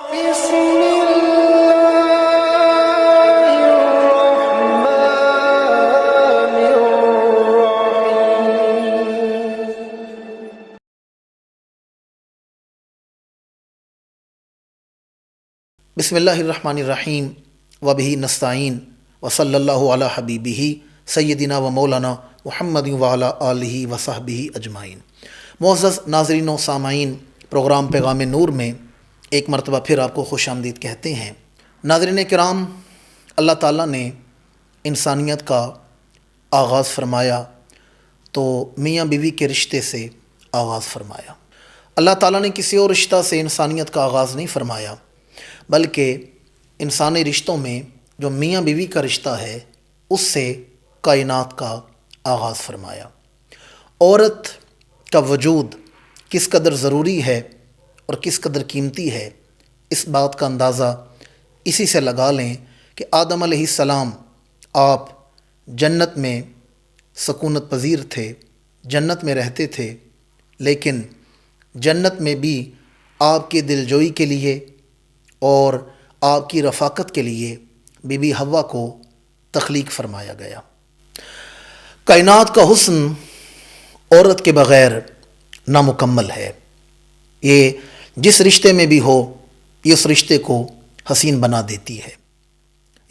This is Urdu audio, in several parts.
بسم الله الرحمن الرحيم. بسم اللہ الرحمن الرحیم وبہ نستعین وصلی اللہ علی حبیبہ سیدنا و مولانا محمد وعلی آلہ وصحبہ اجمعین. معزز ناظرین و سامعین، پروگرام پیغام نور میں ایک مرتبہ پھر آپ کو خوش آمدید کہتے ہیں. ناظرین کرام، اللہ تعالیٰ نے انسانیت کا آغاز فرمایا تو میاں بیوی کے رشتے سے آغاز فرمایا. اللہ تعالیٰ نے کسی اور رشتہ سے انسانیت کا آغاز نہیں فرمایا، بلکہ انسانی رشتوں میں جو میاں بیوی کا رشتہ ہے اس سے کائنات کا آغاز فرمایا. عورت کا وجود کس قدر ضروری ہے اور کس قدر قیمتی ہے، اس بات کا اندازہ اسی سے لگا لیں کہ آدم علیہ السلام آپ جنت میں سکونت پذیر تھے، جنت میں رہتے تھے، لیکن جنت میں بھی آپ کی دلجوئی کے لیے اور آپ کی رفاقت کے لیے بی بی حوا کو تخلیق فرمایا گیا. کائنات کا حسن عورت کے بغیر نامکمل ہے. یہ جس رشتے میں بھی ہو یہ اس رشتے کو حسین بنا دیتی ہے.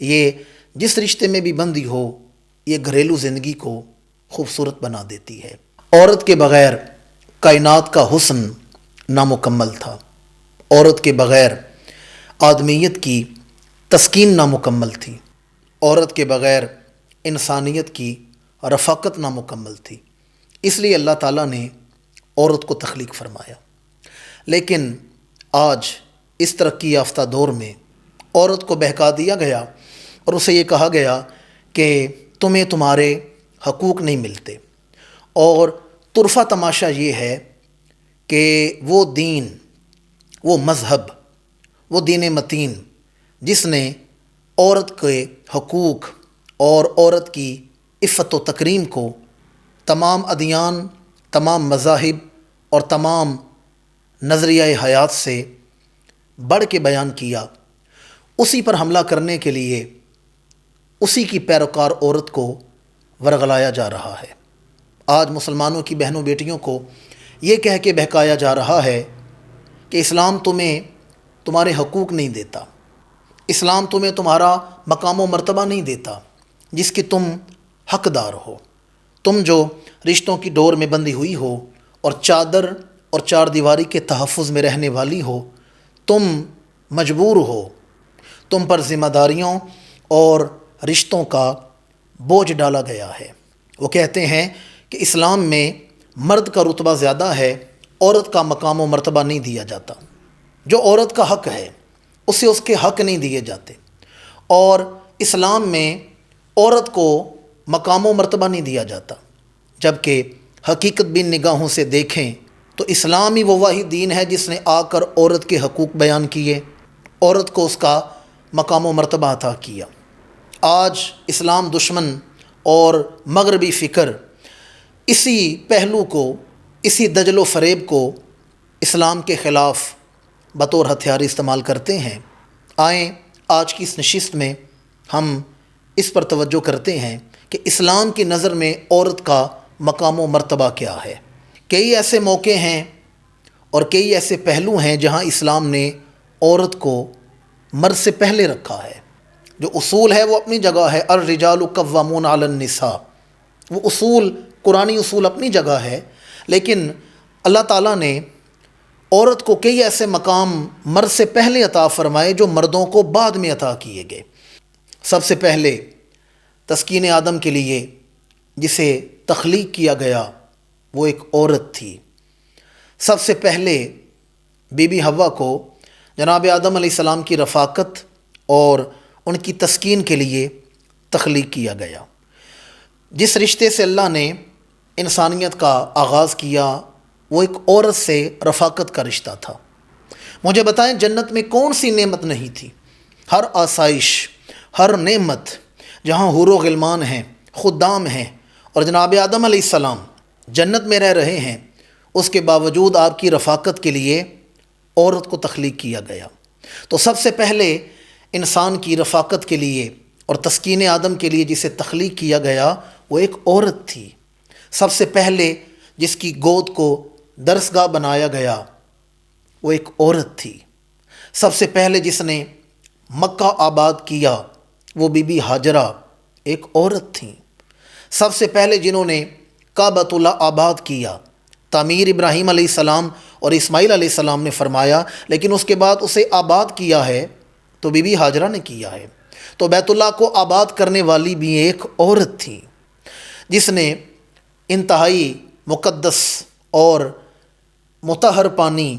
یہ جس رشتے میں بھی بندی ہو یہ گھریلو زندگی کو خوبصورت بنا دیتی ہے. عورت کے بغیر کائنات کا حسن نامکمل تھا. عورت کے بغیر آدمیت کی تسکین نامکمل تھی. عورت کے بغیر انسانیت کی رفاقت نامکمل تھی. اس لیے اللہ تعالیٰ نے عورت کو تخلیق فرمایا. لیکن آج اس ترقی یافتہ دور میں عورت کو بہکا دیا گیا اور اسے یہ کہا گیا کہ تمہیں تمہارے حقوق نہیں ملتے. اور طرفہ تماشا یہ ہے کہ وہ دین، وہ مذہب، وہ دین متین جس نے عورت کے حقوق اور عورت کی عفت و تکریم کو تمام ادیان، تمام مذاہب اور تمام نظریہ حیات سے بڑھ کے بیان کیا، اسی پر حملہ کرنے کے لیے اسی کی پیروکار عورت کو ورغلایا جا رہا ہے. آج مسلمانوں کی بہنوں بیٹیوں کو یہ کہہ کے بہکایا جا رہا ہے کہ اسلام تمہیں تمہارے حقوق نہیں دیتا، اسلام تمہیں تمہارا مقام و مرتبہ نہیں دیتا جس کی تم حقدار ہو. تم جو رشتوں کی ڈور میں بندھی ہوئی ہو اور چادر اور چار دیواری کے تحفظ میں رہنے والی ہو، تم مجبور ہو، تم پر ذمہ داریوں اور رشتوں کا بوجھ ڈالا گیا ہے. وہ کہتے ہیں کہ اسلام میں مرد کا رتبہ زیادہ ہے، عورت کا مقام و مرتبہ نہیں دیا جاتا. جو عورت کا حق ہے اسے اس کے حق نہیں دیے جاتے، اور اسلام میں عورت کو مقام و مرتبہ نہیں دیا جاتا. جبکہ حقیقت بین نگاہوں سے دیکھیں تو اسلام ہی وہ واحد دین ہے جس نے آ کر عورت کے حقوق بیان کیے، عورت کو اس کا مقام و مرتبہ عطا کیا. آج اسلام دشمن اور مغربی فکر اسی پہلو کو، اسی دجل و فریب کو اسلام کے خلاف بطور ہتھیار استعمال کرتے ہیں. آئیں آج کی اس نشست میں ہم اس پر توجہ کرتے ہیں کہ اسلام کی نظر میں عورت کا مقام و مرتبہ کیا ہے. کئی ایسے موقع ہیں اور کئی ایسے پہلو ہیں جہاں اسلام نے عورت کو مرد سے پہلے رکھا ہے. جو اصول ہے وہ اپنی جگہ ہے، الرجال قوامون علی النساء، وہ اصول قرآنی اصول اپنی جگہ ہے. لیکن اللہ تعالیٰ نے عورت کو کئی ایسے مقام مرد سے پہلے عطا فرمائے جو مردوں کو بعد میں عطا کیے گئے. سب سے پہلے تسکین آدم کے لیے جسے تخلیق کیا گیا وہ ایک عورت تھی. سب سے پہلے بی بی حوا کو جناب آدم علیہ السلام کی رفاقت اور ان کی تسکین کے لیے تخلیق کیا گیا. جس رشتے سے اللہ نے انسانیت کا آغاز کیا وہ ایک عورت سے رفاقت کا رشتہ تھا. مجھے بتائیں جنت میں کون سی نعمت نہیں تھی؟ ہر آسائش، ہر نعمت، جہاں حور و غلمان ہیں، خدام ہیں، اور جناب آدم علیہ السلام جنت میں رہ رہے ہیں، اس کے باوجود آپ کی رفاقت کے لیے عورت کو تخلیق کیا گیا. تو سب سے پہلے انسان کی رفاقت کے لیے اور تسکین آدم کے لیے جسے تخلیق کیا گیا وہ ایک عورت تھی۔ سب سے پہلے جس کی گود کو درسگاہ بنایا گیا وہ ایک عورت تھی۔ سب سے پہلے جس نے مکہ آباد کیا وہ بی بی ہاجرہ ایک عورت تھیں۔ سب سے پہلے جنہوں نے کعبۃ اللہ آباد کیا، تعمیر ابراہیم علیہ السلام اور اسماعیل علیہ السلام نے فرمایا، لیکن اس کے بعد اسے آباد کیا ہے تو بی بی ہاجرہ نے کیا ہے۔ تو بیت اللہ کو آباد کرنے والی بھی ایک عورت تھی جس نے انتہائی مقدس اور مطہر پانی،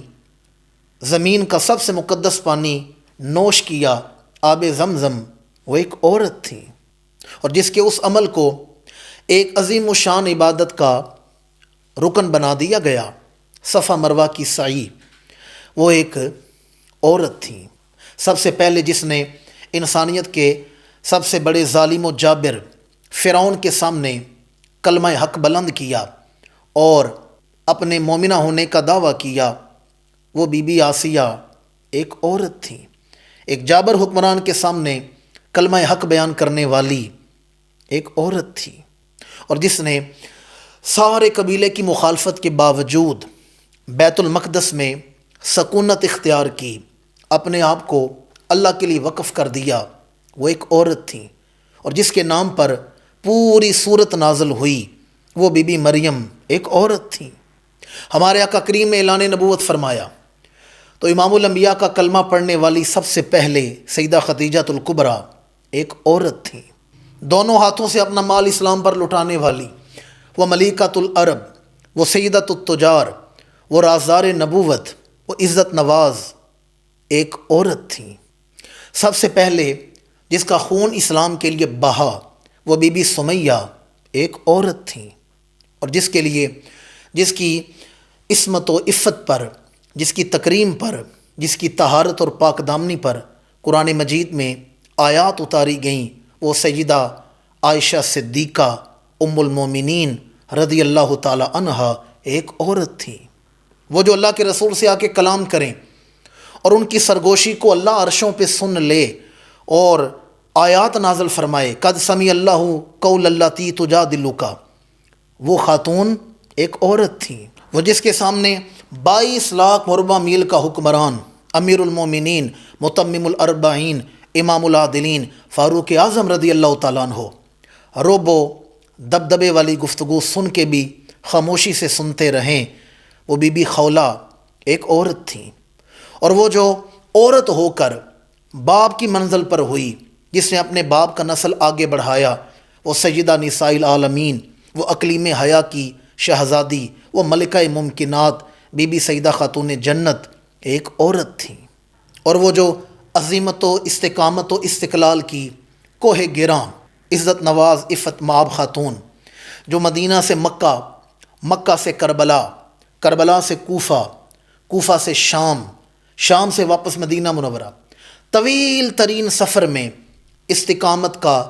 زمین کا سب سے مقدس پانی نوش کیا، آب زمزم، وہ ایک عورت تھی۔ اور جس کے اس عمل کو ایک عظیم الشان عبادت کا رکن بنا دیا گیا، صفا مروہ کی سعی، وہ ایک عورت تھی۔ سب سے پہلے جس نے انسانیت کے سب سے بڑے ظالم و جابر فرعون کے سامنے کلمہ حق بلند کیا اور اپنے مومنہ ہونے کا دعویٰ کیا، وہ بی بی آسیہ ایک عورت تھی۔ ایک جابر حکمران کے سامنے کلمہ حق بیان کرنے والی ایک عورت تھی، اور جس نے سارے قبیلے کی مخالفت کے باوجود بیت المقدس میں سکونت اختیار کی، اپنے آپ کو اللہ کے لیے وقف کر دیا، وہ ایک عورت تھی۔ اور جس کے نام پر پوری سورت نازل ہوئی وہ بی بی مریم ایک عورت تھی۔ ہمارے آقا کریم نے اعلان نبوت فرمایا تو امام الانبیاء کا کلمہ پڑھنے والی سب سے پہلے سیدہ خدیجہ الکبریٰ ایک عورت تھی۔ دونوں ہاتھوں سے اپنا مال اسلام پر لٹانے والی، وہ ملیکۃ العرب، وہ سیدۃ التجار، وہ رازدار نبوت، وہ عزت نواز ایک عورت تھی۔ سب سے پہلے جس کا خون اسلام کے لیے بہا وہ بی بی سمیہ ایک عورت تھی، اور جس کے لیے، جس کی عصمت و عفت پر، جس کی تکریم پر، جس کی طہارت اور پاک دامنی پر قرآن مجید میں آیات اتاری گئیں، وہ سیدہ عائشہ صدیقہ ام المومنین رضی اللہ تعالی عنہا ایک عورت تھی۔ وہ جو اللہ کے رسول سے آ کے کلام کریں اور ان کی سرگوشی کو اللہ عرشوں پہ سن لے اور آیات نازل فرمائے، قد سمع اللہ قول اللاتی تجادلک، وہ خاتون ایک عورت تھی۔ وہ جس کے سامنے 22 لاکھ مربع میل کا حکمران، امیر المومنین، متمم الاربعین، امام العادلین، فاروق اعظم رضی اللہ تعالیٰ عنہ، روب و دبدبے والی گفتگو سن کے بھی خاموشی سے سنتے رہیں، وہ بی بی خولہ ایک عورت تھی۔ اور وہ جو عورت ہو کر باپ کی منزل پر ہوئی، جس نے اپنے باپ کا نسل آگے بڑھایا، وہ سیدہ نساء العالمین، وہ اقلیم حیا کی شہزادی، وہ ملکہ ممکنات، بی بی سیدہ خاتون جنت ایک عورت تھی۔ اور وہ جو عظیمت و استقامت و استقلال کی کوہ گراں، عزت نواز، عفت مآب خاتون، جو مدینہ سے مکہ، مکہ سے کربلا، کربلا سے کوفہ، کوفہ سے شام، شام سے واپس مدینہ منورہ، طویل ترین سفر میں استقامت کا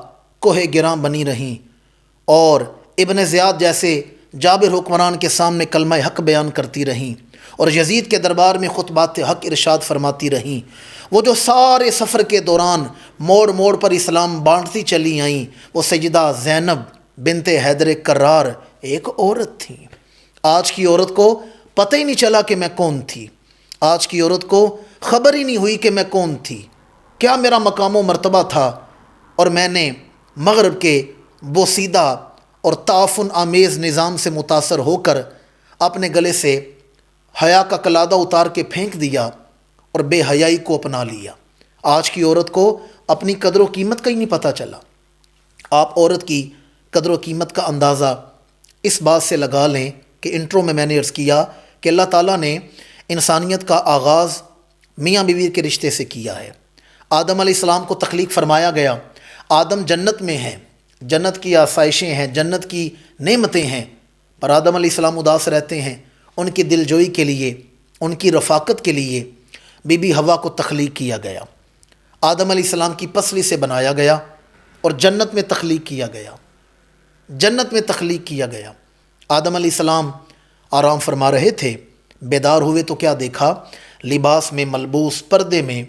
کوہ گراں بنی رہیں، اور ابن زیاد جیسے جابر حکمران کے سامنے کلمہ حق بیان کرتی رہیں، اور یزید کے دربار میں خطبات حق ارشاد فرماتی رہیں۔ وہ جو سارے سفر کے دوران موڑ موڑ پر اسلام بانٹتی چلی آئیں، وہ سیدہ زینب بنت حیدر کرار ایک عورت تھیں۔ آج کی عورت کو پتہ ہی نہیں چلا کہ میں کون تھی، آج کی عورت کو خبر ہی نہیں ہوئی کہ میں کون تھی، کیا میرا مقام و مرتبہ تھا، اور میں نے مغرب کے بوسیدہ اور تعفن آمیز نظام سے متاثر ہو کر اپنے گلے سے حیا کا کلادہ اتار کے پھینک دیا اور بے حیائی کو اپنا لیا۔ آج کی عورت کو اپنی قدر و قیمت کا ہی نہیں پتہ چلا۔ آپ عورت کی قدر و قیمت کا اندازہ اس بات سے لگا لیں کہ انٹرو میں نے عرض کیا کہ اللہ تعالیٰ نے انسانیت کا آغاز میاں بیوی کے رشتے سے کیا ہے۔ آدم علیہ السلام کو تخلیق فرمایا گیا، آدم جنت میں ہیں، جنت کی آسائشیں ہیں، جنت کی نعمتیں ہیں، پر آدم علیہ السلام اداس رہتے ہیں۔ ان کی دل جوئی کے لیے، ان کی رفاقت کے لیے بی بی حوا کو تخلیق کیا گیا، آدم علیہ السلام کی پسلی سے بنایا گیا اور جنت میں تخلیق کیا گیا، جنت میں تخلیق کیا گیا۔ آدم علیہ السلام آرام فرما رہے تھے، بیدار ہوئے تو کیا دیکھا، لباس میں ملبوس، پردے میں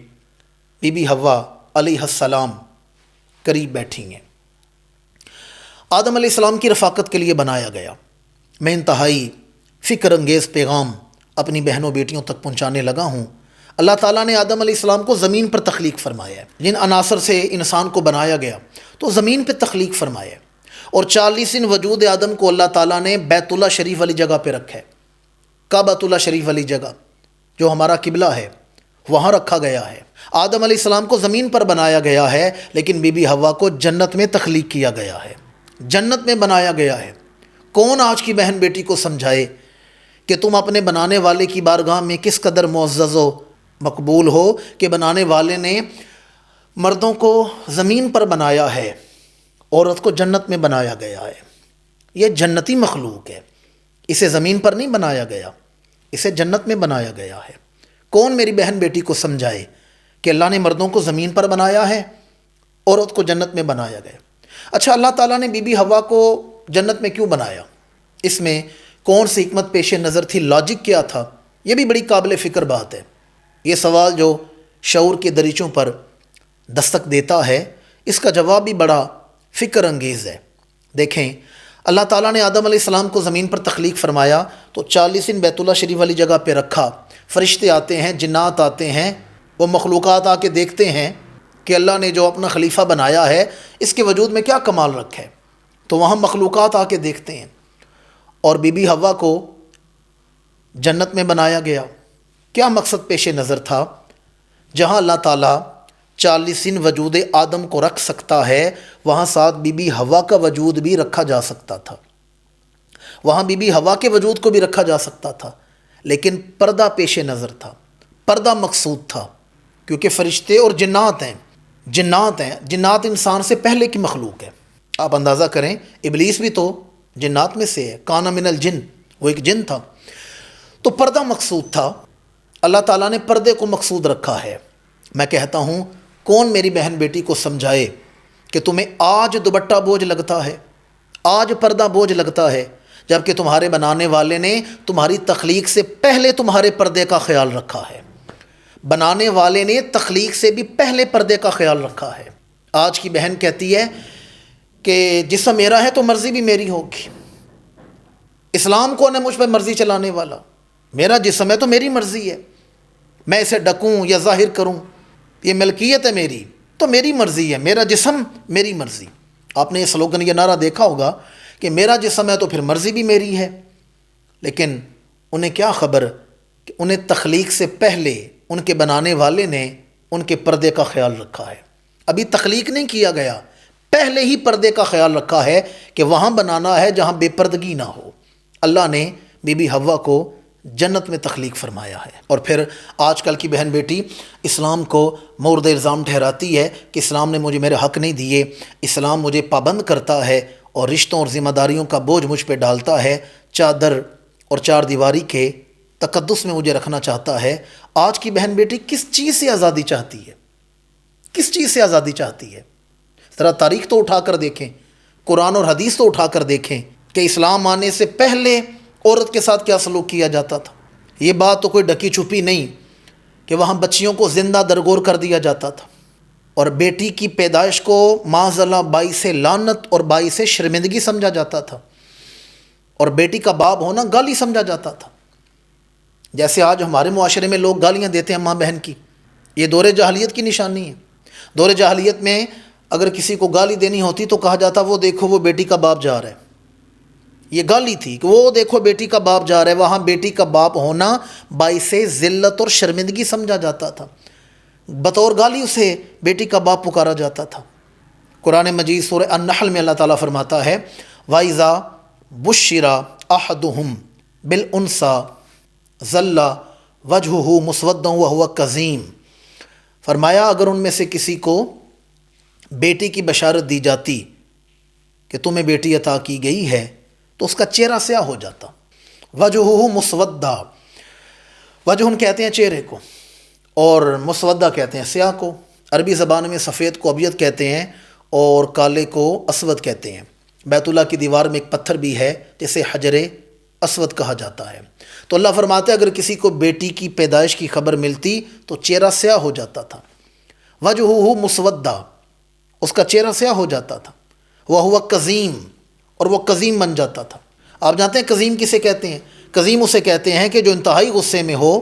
بی بی حوا علیہ السلام قریب بیٹھی ہیں۔ آدم علیہ السلام کی رفاقت کے لیے بنایا گیا۔ میں انتہائی فکر انگیز پیغام اپنی بہنوں بیٹیوں تک پہنچانے لگا ہوں۔ اللہ تعالیٰ نے آدم علیہ السلام کو زمین پر تخلیق فرمایا ہے، جن عناصر سے انسان کو بنایا گیا تو زمین پہ تخلیق فرمایا ہے، اور 40 دن وجود آدم کو اللہ تعالیٰ نے بیت اللہ شریف والی جگہ پہ رکھا ہے، کعبۃ اللہ شریف والی جگہ جو ہمارا قبلہ ہے وہاں رکھا گیا ہے۔ آدم علیہ السلام کو زمین پر بنایا گیا ہے، لیکن بی بی حوا کو جنت میں تخلیق کیا گیا ہے، جنت میں بنایا گیا ہے۔ کون آج کی بہن بیٹی کو سمجھائے کہ تم اپنے بنانے والے کی بارگاہ میں کس قدر معزز و مقبول ہو کہ بنانے والے نے مردوں کو زمین پر بنایا ہے، عورت کو جنت میں بنایا گیا ہے۔ یہ جنتی مخلوق ہے، اسے زمین پر نہیں بنایا گیا، اسے جنت میں بنایا گیا ہے۔ کون میری بہن بیٹی کو سمجھائے کہ اللہ نے مردوں کو زمین پر بنایا ہے، عورت کو جنت میں بنایا گیا۔ اچھا، اللہ تعالیٰ نے بی بی حوا کو جنت میں کیوں بنایا؟ اس میں کون سی حکمت پیش نظر تھی؟ لاجک کیا تھا؟ یہ بھی بڑی قابل فکر بات ہے۔ یہ سوال جو شعور کے دریچوں پر دستک دیتا ہے، اس کا جواب بھی بڑا فکر انگیز ہے۔ دیکھیں، اللہ تعالیٰ نے آدم علیہ السلام کو زمین پر تخلیق فرمایا تو 40 دن بیت اللہ شریف والی جگہ پہ رکھا۔ فرشتے آتے ہیں، جنات آتے ہیں، وہ مخلوقات آ کے دیکھتے ہیں کہ اللہ نے جو اپنا خلیفہ بنایا ہے اس کے وجود میں کیا کمال رکھا ہے، تو وہاں مخلوقات آ کے دیکھتے ہیں۔ اور بی بی حوا کو جنت میں بنایا گیا۔ کیا مقصد پیش نظر تھا؟ جہاں اللہ تعالیٰ 40 دن وجود آدم کو رکھ سکتا ہے، وہاں ساتھ بی بی حوا کا وجود بھی رکھا جا سکتا تھا، وہاں بی بی حوا کے وجود کو بھی رکھا جا سکتا تھا، لیکن پردہ پیش نظر تھا، پردہ مقصود تھا، کیونکہ فرشتے اور جنات انسان سے پہلے کی مخلوق ہے۔ آپ اندازہ کریں، ابلیس بھی تو جنات میں سے ہے، کان من الجن، وہ ایک جن تھا۔ تو پردہ مقصود تھا، اللہ تعالیٰ نے پردے کو مقصود رکھا ہے۔ میں کہتا ہوں، کون میری بہن بیٹی کو سمجھائے کہ تمہیں آج دوپٹہ بوجھ لگتا ہے، آج پردہ بوجھ لگتا ہے، جبکہ تمہارے بنانے والے نے تمہاری تخلیق سے پہلے تمہارے پردے کا خیال رکھا ہے، بنانے والے نے تخلیق سے بھی پہلے پردے کا خیال رکھا ہے۔ آج کی بہن کہتی ہے کہ جسم میرا ہے تو مرضی بھی میری ہوگی۔ اسلام کون ہے مجھ پہ مرضی چلانے والا؟ میرا جسم ہے تو میری مرضی ہے، میں اسے ڈکوں یا ظاہر کروں، یہ ملکیت ہے میری، تو میری مرضی ہے، میرا جسم میری مرضی۔ آپ نے یہ سلوگن، یہ نعرہ دیکھا ہوگا کہ میرا جسم ہے تو پھر مرضی بھی میری ہے، لیکن انہیں کیا خبر کہ انہیں تخلیق سے پہلے ان کے بنانے والے نے ان کے پردے کا خیال رکھا ہے۔ ابھی تخلیق نہیں کیا گیا، پہلے ہی پردے کا خیال رکھا ہے کہ وہاں بنانا ہے جہاں بے پردگی نہ ہو۔ اللہ نے بی بی حوا کو جنت میں تخلیق فرمایا ہے۔ اور پھر آج کل کی بہن بیٹی اسلام کو مورد الزام ٹھہراتی ہے کہ اسلام نے مجھے میرے حق نہیں دیے، اسلام مجھے پابند کرتا ہے اور رشتوں اور ذمہ داریوں کا بوجھ مجھ پہ ڈالتا ہے، چادر اور چار دیواری کے تقدس میں مجھے رکھنا چاہتا ہے۔ آج کی بہن بیٹی کس چیز سے آزادی چاہتی ہے؟ کس چیز سے آزادی چاہتی ہے؟ ذرا تاریخ تو اٹھا کر دیکھیں، قرآن اور حدیث تو اٹھا کر دیکھیں کہ اسلام آنے سے پہلے عورت کے ساتھ کیا سلوک کیا جاتا تھا۔ یہ بات تو کوئی ڈکی چھپی نہیں کہ وہاں بچیوں کو زندہ درگور کر دیا جاتا تھا، اور بیٹی کی پیدائش کو معاذ اللہ باعث لعنت اور باعث شرمندگی سمجھا جاتا تھا، اور بیٹی کا باپ ہونا گالی سمجھا جاتا تھا۔ جیسے آج ہمارے معاشرے میں لوگ گالیاں دیتے ہیں ماں بہن کی، یہ دور جاہلیت کی نشانی ہے۔ دور جاہلیت میں اگر کسی کو گالی دینی ہوتی تو کہا جاتا وہ دیکھو وہ بیٹی کا باپ جا رہا ہے، یہ گالی تھی کہ وہ دیکھو بیٹی کا باپ جا رہا ہے۔ وہاں بیٹی کا باپ ہونا باعث ذلت اور شرمندگی سمجھا جاتا تھا، بطور گالی اسے بیٹی کا باپ پکارا جاتا تھا۔ قرآن مجید سورہ النحل میں اللہ تعالیٰ فرماتا ہے وَإِذَا بُشِّرَ أَحَدُهُمْ بِالْأُنثَىٰ ظَلَّ وَجْهُهُ مُسْوَدًّا وَهُوَ كَظِيمٌ، فرمایا اگر ان میں سے کسی کو بیٹی کی بشارت دی جاتی کہ تمہیں بیٹی عطا کی گئی ہے تو اس کا چہرہ سیاہ ہو جاتا۔ وجہہ مسودہ، وجہ کہتے ہیں چہرے کو، اور مسودہ کہتے ہیں سیاہ کو۔ عربی زبان میں سفید کو ابیض کہتے ہیں اور کالے کو اسود کہتے ہیں۔ بیت اللہ کی دیوار میں ایک پتھر بھی ہے جسے حجر اسود کہا جاتا ہے۔ تو اللہ فرماتے ہیں اگر کسی کو بیٹی کی پیدائش کی خبر ملتی تو چہرہ سیاہ ہو جاتا تھا۔ وجہہ مسودہ، اس کا چہرہ سیاہ ہو جاتا تھا، وہو کظیم، اور وہ کظیم بن جاتا تھا۔ آپ جانتے ہیں کظیم کسے کہتے ہیں؟ کظیم اسے کہتے ہیں کہ جو انتہائی غصے میں ہو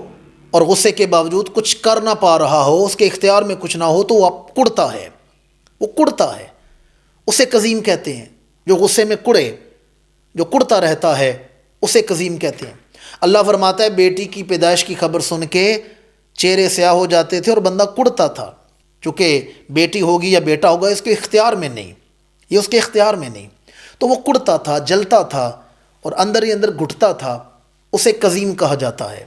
اور غصے کے باوجود کچھ کر نہ پا رہا ہو، اس کے اختیار میں کچھ نہ ہو تو وہ کڑتا ہے، وہ کڑتا ہے، اسے کظیم کہتے ہیں۔ جو غصے میں کڑے، جو کڑتا رہتا ہے، اسے کظیم کہتے ہیں۔ اللہ فرماتا ہے بیٹی کی پیدائش کی خبر سن کے چہرے سیاہ ہو جاتے تھے اور بندہ کڑتا تھا، چونکہ بیٹی ہوگی یا بیٹا ہوگا اس کے اختیار میں نہیں، یہ اس کے اختیار میں نہیں، تو وہ کڑتا تھا، جلتا تھا اور اندر ہی اندر گھٹتا تھا، اسے کظیم کہا جاتا ہے۔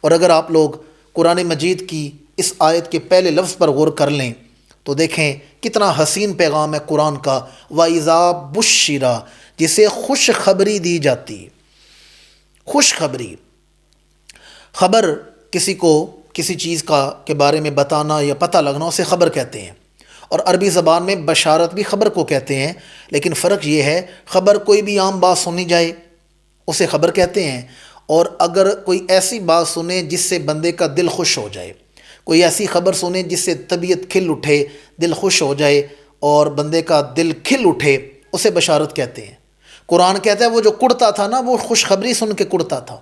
اور اگر آپ لوگ قرآن مجید کی اس آیت کے پہلے لفظ پر غور کر لیں تو دیکھیں کتنا حسین پیغام ہے قرآن کا، وَإِذَا بُشِّرَ، جسے خوشخبری دی جاتی، خوشخبری، خبر کسی کو کسی چیز کے بارے میں بتانا یا پتہ لگنا، اسے خبر کہتے ہیں۔ اور عربی زبان میں بشارت بھی خبر کو کہتے ہیں، لیکن فرق یہ ہے خبر کوئی بھی عام بات سنی جائے اسے خبر کہتے ہیں، اور اگر کوئی ایسی بات سنے جس سے بندے کا دل خوش ہو جائے، کوئی ایسی خبر سنے جس سے طبیعت کھل اٹھے، دل خوش ہو جائے اور بندے کا دل کھل اٹھے، اسے بشارت کہتے ہیں۔ قرآن کہتا ہے وہ جو کڑتا تھا نا، وہ خوشخبری سن کے کڑتا تھا،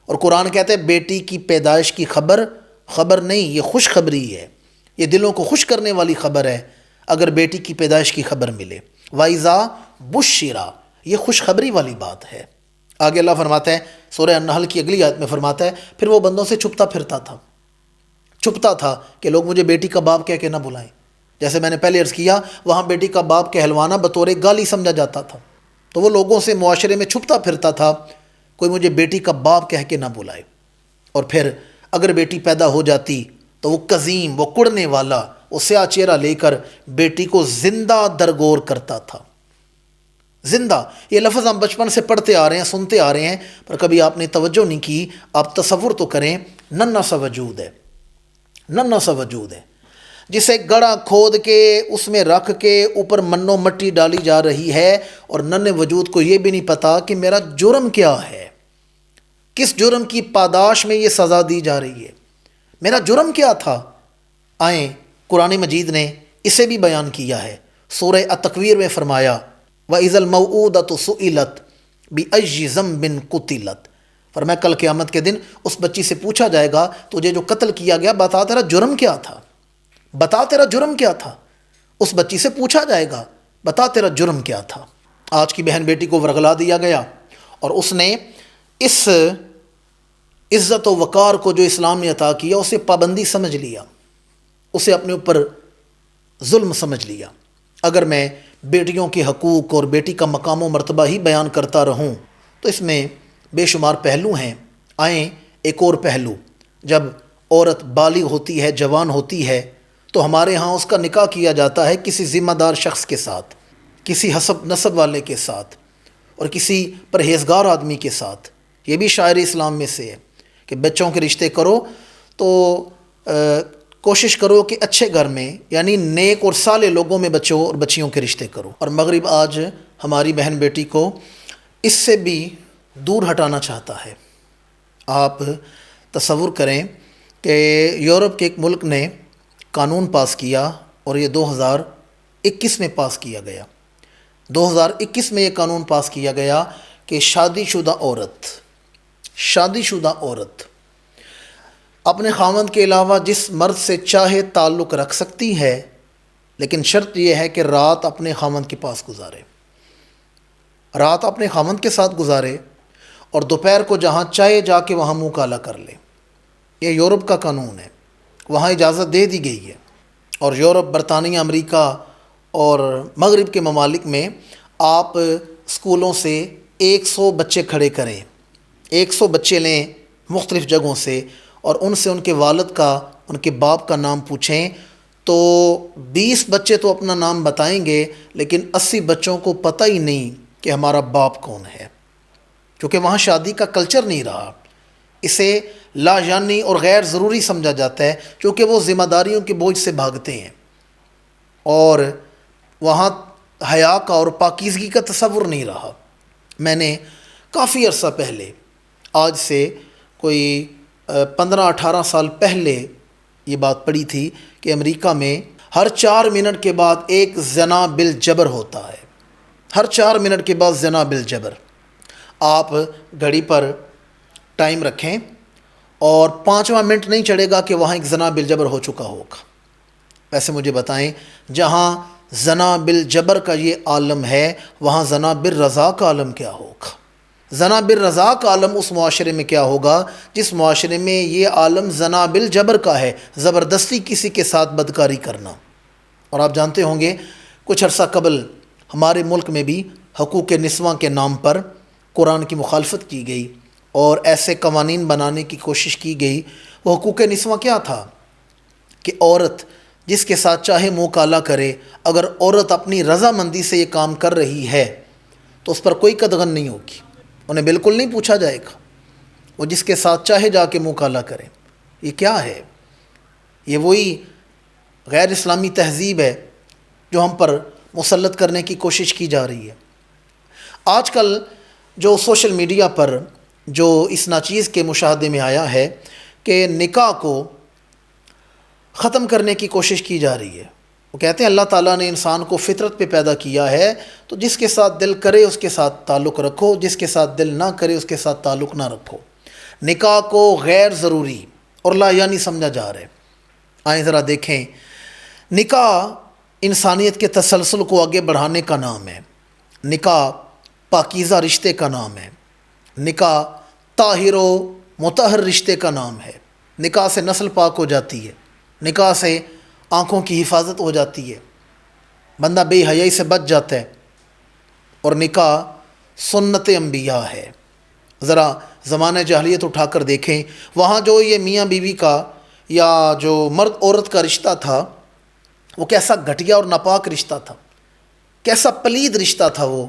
اور قرآن کہتا ہے بیٹی کی پیدائش کی خبر، خبر نہیں، یہ خوشخبری ہے، یہ دلوں کو خوش کرنے والی خبر ہے اگر بیٹی کی پیدائش کی خبر ملے۔ وَإِذَا بُشِّرَ، یہ خوشخبری والی بات ہے۔ آگے اللہ فرماتا ہے سورہ النحل کی اگلی آیت میں فرماتا ہے پھر وہ بندوں سے چھپتا پھرتا تھا، چھپتا تھا کہ لوگ مجھے بیٹی کا باپ کہہ کے نہ بلائیں۔ جیسے میں نے پہلے عرض کیا، وہاں بیٹی کا باپ کہلوانا بطور گالی سمجھا جاتا تھا، تو وہ لوگوں سے معاشرے میں چھپتا پھرتا تھا، کوئی مجھے بیٹی کا باپ کہہ کے نہ بلائے۔ اور پھر اگر بیٹی پیدا ہو جاتی تو وہ کظیم، وہ کڑنے والا، وہ سیاہ چہرہ لے کر بیٹی کو زندہ درگور کرتا تھا۔ زندہ، یہ لفظ ہم بچپن سے پڑھتے آ رہے ہیں، سنتے آ رہے ہیں، پر کبھی آپ نے توجہ نہیں کی۔ آپ تصور تو کریں، ننھا سا وجود ہے، ننھا سا وجود ہے جسے گڑھا کھود کے اس میں رکھ کے اوپر منو مٹی ڈالی جا رہی ہے، اور ننھے وجود کو یہ بھی نہیں پتا کہ میرا جرم کیا ہے، کس جرم کی پاداش میں یہ سزا دی جا رہی ہے، میرا جرم کیا تھا۔ آئیں قرآن مجید نے اسے بھی بیان کیا ہے۔ سورہ التکویر میں فرمایا وَإِذَا الْمَوْءُودَةُ سُئِلَتْ بِأَيِّ ذَنبٍ قُتِلَتْ، فرمایا کل قیامت کے دن اس بچی سے پوچھا جائے گا تجھے جو قتل کیا گیا بتا تیرا جرم کیا تھا، بتا تیرا جرم کیا تھا۔ اس بچی سے پوچھا جائے گا بتا تیرا جرم کیا تھا۔ آج کی بہن بیٹی کو ورغلا دیا گیا اور اس نے اس عزت و وقار کو جو اسلام نے عطا کیا اسے پابندی سمجھ لیا، اسے اپنے اوپر ظلم سمجھ لیا۔ اگر میں بیٹیوں کے حقوق اور بیٹی کا مقام و مرتبہ ہی بیان کرتا رہوں تو اس میں بے شمار پہلو ہیں۔ آئیں ایک اور پہلو، جب عورت بالغ ہوتی ہے، جوان ہوتی ہے، تو ہمارے ہاں اس کا نکاح کیا جاتا ہے کسی ذمہ دار شخص کے ساتھ، کسی حسب نسب والے کے ساتھ اور کسی پرہیزگار آدمی کے ساتھ۔ یہ بھی شاعر اسلام میں سے ہے کہ بچوں کے رشتے کرو تو کوشش کرو کہ اچھے گھر میں، یعنی نیک اور صالح لوگوں میں بچوں اور بچیوں کے رشتے کرو۔ اور مغرب آج ہماری بہن بیٹی کو اس سے بھی دور ہٹانا چاہتا ہے۔ آپ تصور کریں کہ یورپ کے ایک ملک نے قانون پاس کیا اور یہ 2021 میں پاس کیا گیا۔ 2021 میں یہ قانون پاس کیا گیا کہ شادی شدہ عورت اپنے خاوند کے علاوہ جس مرد سے چاہے تعلق رکھ سکتی ہے، لیکن شرط یہ ہے کہ رات اپنے خاوند کے پاس گزارے، رات اپنے خاوند کے ساتھ گزارے اور دوپہر کو جہاں چاہے جا کے وہاں منہ کالا کر لے۔ یہ یورپ کا قانون ہے، وہاں اجازت دے دی گئی ہے۔ اور یورپ، برطانیہ، امریکہ اور مغرب کے ممالک میں آپ اسکولوں سے 100 بچے کھڑے کریں، 100 بچے لیں مختلف جگہوں سے اور ان سے ان کے والد کا، ان کے باپ کا نام پوچھیں تو 20 بچے تو اپنا نام بتائیں گے، لیکن 80 بچوں کو پتہ ہی نہیں کہ ہمارا باپ کون ہے، کیونکہ وہاں شادی کا کلچر نہیں رہا۔ اسے لا جانی اور غیر ضروری سمجھا جاتا ہے کیونکہ وہ ذمہ داریوں کے بوجھ سے بھاگتے ہیں، اور وہاں حیا کا اور پاکیزگی کا تصور نہیں رہا۔ میں نے کافی عرصہ پہلے، آج سے کوئی 15-18 سال پہلے یہ بات پڑھی تھی کہ امریکہ میں ہر 4 منٹ کے بعد ایک زنا بالجبر ہوتا ہے، ہر 4 منٹ کے بعد زنا بالجبر۔ آپ گھڑی پر ٹائم رکھیں اور 5واں منٹ نہیں چڑھے گا کہ وہاں ایک زنا بالجبر ہو چکا ہوگا۔ ویسے مجھے بتائیں، جہاں زنا بالجبر کا یہ عالم ہے، وہاں زنا بالرضا کا عالم کیا ہوگا؟ زنا بالرضا کا عالم اس معاشرے میں کیا ہوگا جس معاشرے میں یہ عالم زنا بالجبر کا ہے، زبردستی کسی کے ساتھ بدکاری کرنا۔ اور آپ جانتے ہوں گے کچھ عرصہ قبل ہمارے ملک میں بھی حقوق نسواں کے نام پر قرآن کی مخالفت کی گئی اور ایسے قوانین بنانے کی کوشش کی گئی۔ وہ حقوق نسواں کیا تھا کہ عورت جس کے ساتھ چاہے منہ کالا کرے، اگر عورت اپنی رضامندی سے یہ کام کر رہی ہے تو اس پر کوئی قدغن نہیں ہوگی، انہیں بالکل نہیں پوچھا جائے گا، وہ جس کے ساتھ چاہے جا کے منہ کالا کرے۔ یہ کیا ہے؟ یہ وہی غیر اسلامی تہذیب ہے جو ہم پر مسلط کرنے کی کوشش کی جا رہی ہے۔ آج کل جو سوشل میڈیا پر جو اس ناچیز کے مشاہدے میں آیا ہے کہ نکاح کو ختم کرنے کی کوشش کی جا رہی ہے۔ وہ کہتے ہیں اللہ تعالیٰ نے انسان کو فطرت پہ پیدا کیا ہے، تو جس کے ساتھ دل کرے اس کے ساتھ تعلق رکھو، جس کے ساتھ دل نہ کرے اس کے ساتھ تعلق نہ رکھو۔ نکاح کو غیر ضروری اور لا یعنی سمجھا جا رہا ہے۔ آئیں ذرا دیکھیں، نکاح انسانیت کے تسلسل کو آگے بڑھانے کا نام ہے، نکاح پاکیزہ رشتے کا نام ہے، نکاح طاہر و مطہر رشتے کا نام ہے۔ نکاح سے نسل پاک ہو جاتی ہے، نکاح سے آنکھوں کی حفاظت ہو جاتی ہے، بندہ بے حیائی سے بچ جاتا ہے، اور نکاح سنت انبیاء ہے۔ ذرا زمانہ جاہلیت اٹھا کر دیکھیں، وہاں جو یہ میاں بیوی کا یا جو مرد عورت کا رشتہ تھا وہ کیسا گھٹیا اور ناپاک رشتہ تھا، کیسا پلید رشتہ تھا وہ۔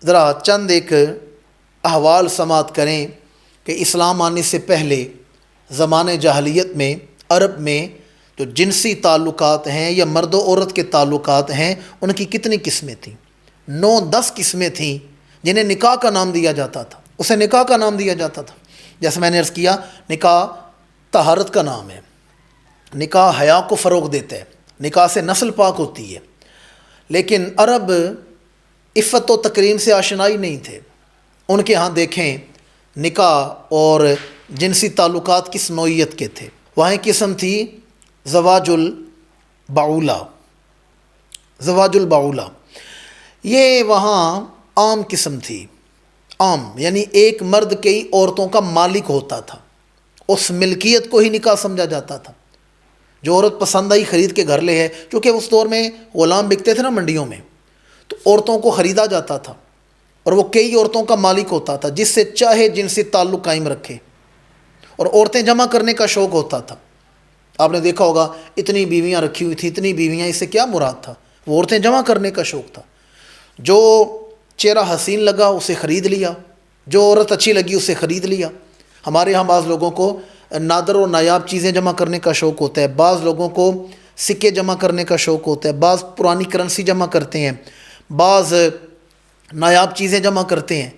ذرا چند ایک احوال سماعت کریں کہ اسلام آنے سے پہلے زمانہ جاہلیت میں عرب میں جو جنسی تعلقات ہیں یا مرد و عورت کے تعلقات ہیں ان کی کتنی قسمیں تھیں؟ 9-10 قسمیں تھیں جنہیں نکاح کا نام دیا جاتا تھا، اسے نکاح کا نام دیا جاتا تھا۔ جیسے میں نے عرض کیا، نکاح طہارت کا نام ہے، نکاح حیا کو فروغ دیتا ہے، نکاح سے نسل پاک ہوتی ہے۔ لیکن عرب عفت و تکریم سے آشنائی نہیں تھے، ان کے ہاں دیکھیں نکاح اور جنسی تعلقات کس نوعیت کے تھے۔ وہاں ایک قسم تھی زواج البعولہ، زواج البعولہ، یہ وہاں عام قسم تھی، عام یعنی ایک مرد کئی عورتوں کا مالک ہوتا تھا، اس ملکیت کو ہی نکاح سمجھا جاتا تھا۔ جو عورت پسند آئی خرید کے گھر لے ہے، کیونکہ اس دور میں غلام بکتے تھے نا منڈیوں میں، تو عورتوں کو خریدا جاتا تھا اور وہ کئی عورتوں کا مالک ہوتا تھا جس سے چاہے جنسی تعلق قائم رکھے، اور عورتیں جمع کرنے کا شوق ہوتا تھا۔ آپ نے دیکھا ہوگا اتنی بیویاں رکھی ہوئی تھیں، اتنی بیویاں، اس سے کیا مراد تھا؟ وہ عورتیں جمع کرنے کا شوق تھا۔ جو چہرہ حسین لگا اسے خرید لیا، جو عورت اچھی لگی اسے خرید لیا۔ ہمارے ہاں بعض لوگوں کو نادر و نایاب چیزیں جمع کرنے کا شوق ہوتا ہے، بعض لوگوں کو سکے جمع کرنے کا شوق ہوتا ہے، بعض پرانی کرنسی جمع کرتے ہیں، بعض نایاب چیزیں جمع کرتے ہیں۔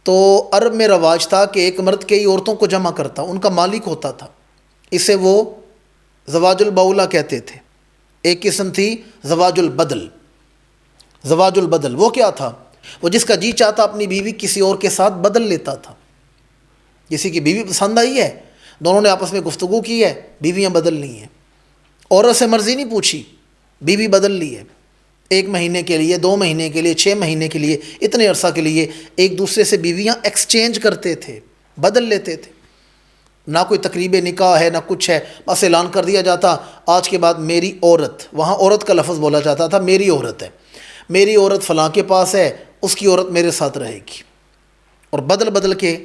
تو عرب میں رواج تھا کہ ایک مرد کئی عورتوں کو جمع کرتا، ان کا مالک ہوتا تھا، اسے وہ زواج البعولہ کہتے تھے۔ ایک قسم تھی زواج البدل، زواج البدل وہ کیا تھا؟ وہ جس کا جی چاہتا اپنی بیوی کسی اور کے ساتھ بدل لیتا تھا۔ کسی کی بیوی پسند آئی ہے، دونوں نے آپس میں گفتگو کی ہے، بیویاں بدل لی ہیں، عورت سے مرضی نہیں پوچھی، بیوی بدل لی ہے۔ 1 مہینے کے لیے، 2 مہینے کے لیے، 6 مہینے کے لیے، اتنے عرصہ کے لیے ایک دوسرے سے بیویاں ایکسچینج کرتے تھے، بدل لیتے تھے۔ نہ کوئی تقریب نکاح ہے نہ کچھ ہے، بس اعلان کر دیا جاتا آج کے بعد میری عورت، وہاں عورت کا لفظ بولا جاتا تھا، میری عورت ہے، میری عورت فلاں کے پاس ہے، اس کی عورت میرے ساتھ رہے گی، اور بدل بدل کے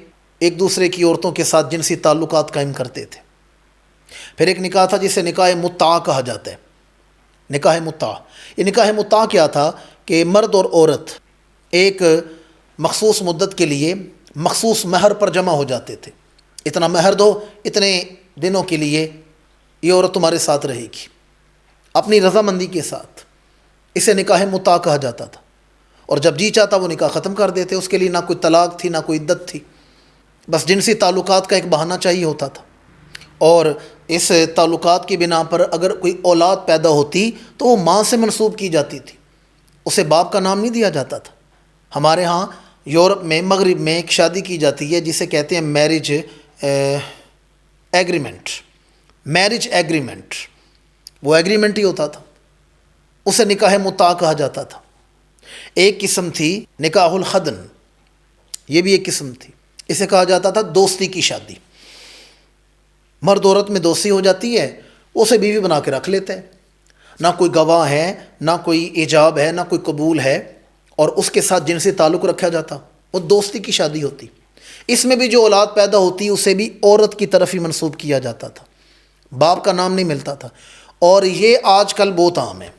ایک دوسرے کی عورتوں کے ساتھ جنسی تعلقات قائم کرتے تھے۔ پھر ایک نکاح تھا جسے نکاح متع کہا جاتا ہے، نکاح متع۔ یہ نکاح متع کیا تھا کہ مرد اور عورت ایک مخصوص مدت کے لیے مخصوص مہر پر جمع ہو جاتے تھے، اتنا مہر دو، اتنے دنوں کے لیے یہ عورت تمہارے ساتھ رہے گی، اپنی رضامندی کے ساتھ۔ اسے نکاح متع کہا جاتا تھا، اور جب جی چاہتا وہ نکاح ختم کر دیتے، اس کے لیے نہ کوئی طلاق تھی نہ کوئی عدت تھی، بس جنسی تعلقات کا ایک بہانہ چاہیے ہوتا تھا۔ اور اس تعلقات کی بنا پر اگر کوئی اولاد پیدا ہوتی تو وہ ماں سے منسوب کی جاتی تھی، اسے باپ کا نام نہیں دیا جاتا تھا۔ ہمارے ہاں یورپ میں، مغرب میں ایک شادی کی جاتی ہے جسے کہتے ہیں میرج ایگریمنٹ، میرج ایگریمنٹ، وہ ایگریمنٹ ہی ہوتا تھا، اسے نکاح متع کہا جاتا تھا۔ ایک قسم تھی نکاح الخدن، یہ بھی ایک قسم تھی، اسے کہا جاتا تھا دوستی کی شادی۔ مرد عورت میں دوستی ہو جاتی ہے، اسے بیوی بنا کے رکھ لیتے ہیں، نہ کوئی گواہ ہے، نہ کوئی ایجاب ہے، نہ کوئی قبول ہے، اور اس کے ساتھ جنسی تعلق رکھا جاتا، وہ دوستی کی شادی ہوتی۔ اس میں بھی جو اولاد پیدا ہوتی اسے بھی عورت کی طرف ہی منسوب کیا جاتا تھا، باپ کا نام نہیں ملتا تھا۔ اور یہ آج کل بہت عام ہے،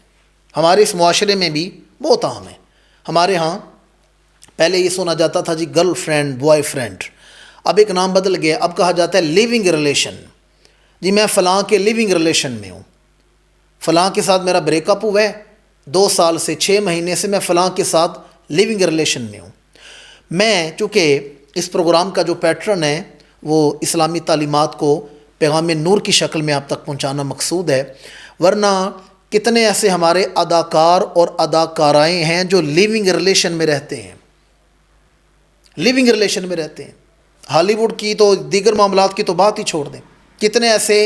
ہمارے اس معاشرے میں بھی بہت عام ہے۔ ہمارے ہاں پہلے یہ سنا جاتا تھا جی گرل فرینڈ بوائے فرینڈ، اب ایک نام بدل گیا، اب کہا جاتا ہے لیونگ ریلیشن، جی میں فلاں کے لیونگ ریلیشن میں ہوں، فلاں کے ساتھ میرا بریک اپ ہوا ہے، 2 سال سے 6 مہینے سے میں فلاں کے ساتھ لیونگ ریلیشن میں ہوں۔ میں چونکہ اس پروگرام کا جو پیٹرن ہے وہ اسلامی تعلیمات کو پیغام نور کی شکل میں آپ تک پہنچانا مقصود ہے، ورنہ کتنے ایسے ہمارے اداکار اور اداکارائیں ہیں جو لیونگ ریلیشن میں رہتے ہیں، لیونگ ریلیشن میں رہتے ہیں۔ ہالی ووڈ کی تو دیگر معاملات کی تو بات ہی چھوڑ دیں، کتنے ایسے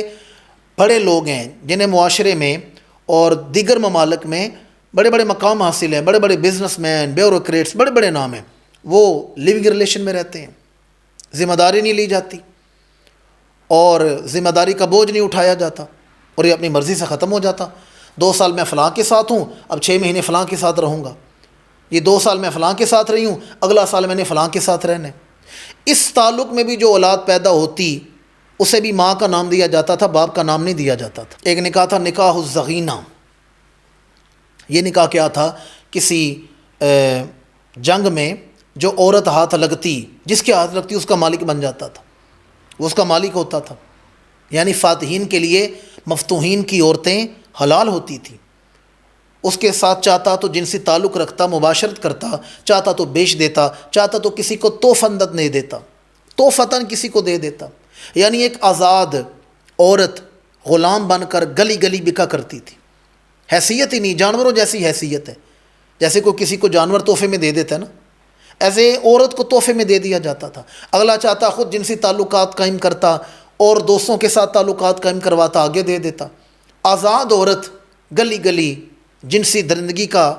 بڑے لوگ ہیں جنہیں معاشرے میں اور دیگر ممالک میں بڑے بڑے مقام حاصل ہیں، بڑے بڑے بزنس مین، بیوروکریٹس، بڑے بڑے نام ہیں، وہ لیونگ ریلیشن میں رہتے ہیں، ذمہ داری نہیں لی جاتی اور ذمہ داری کا بوجھ نہیں اٹھایا جاتا، اور یہ اپنی مرضی سے ختم ہو جاتا۔ 2 سال میں فلاں کے ساتھ ہوں، اب 6 مہینے فلاں کے ساتھ رہوں گا، یہ 2 سال میں فلاں کے ساتھ رہی ہوں، اگلا سال میں نے فلاں کے ساتھ رہنا ہے۔ اس تعلق میں بھی جو اولاد پیدا ہوتی اسے بھی ماں کا نام دیا جاتا تھا، باپ کا نام نہیں دیا جاتا تھا۔ ایک نکاح تھا نکاح الزغینہ، یہ نکاح کیا تھا؟ کسی جنگ میں جو عورت ہاتھ لگتی، جس کے ہاتھ لگتی اس کا مالک بن جاتا تھا، وہ اس کا مالک ہوتا تھا، یعنی فاتحین کے لیے مفتوحین کی عورتیں حلال ہوتی تھیں۔ اس کے ساتھ چاہتا تو جنسی تعلق رکھتا، مباشرت کرتا، چاہتا تو بیچ دیتا، چاہتا تو کسی کو توفندت نہیں دیتا، توفتاً کسی کو دے دیتا، یعنی ایک آزاد عورت غلام بن کر گلی گلی بکا کرتی تھی، حیثیت ہی نہیں، جانوروں جیسی حیثیت ہے، جیسے کوئی کسی کو جانور تحفے میں دے دیتا ہے نا، ایسے عورت کو تحفے میں دے دیا جاتا تھا۔ اگلا چاہتا خود جنسی تعلقات قائم کرتا اور دوستوں کے ساتھ تعلقات قائم کرواتا، آگے دے دیتا۔ آزاد عورت گلی گلی جنسی درندگی کا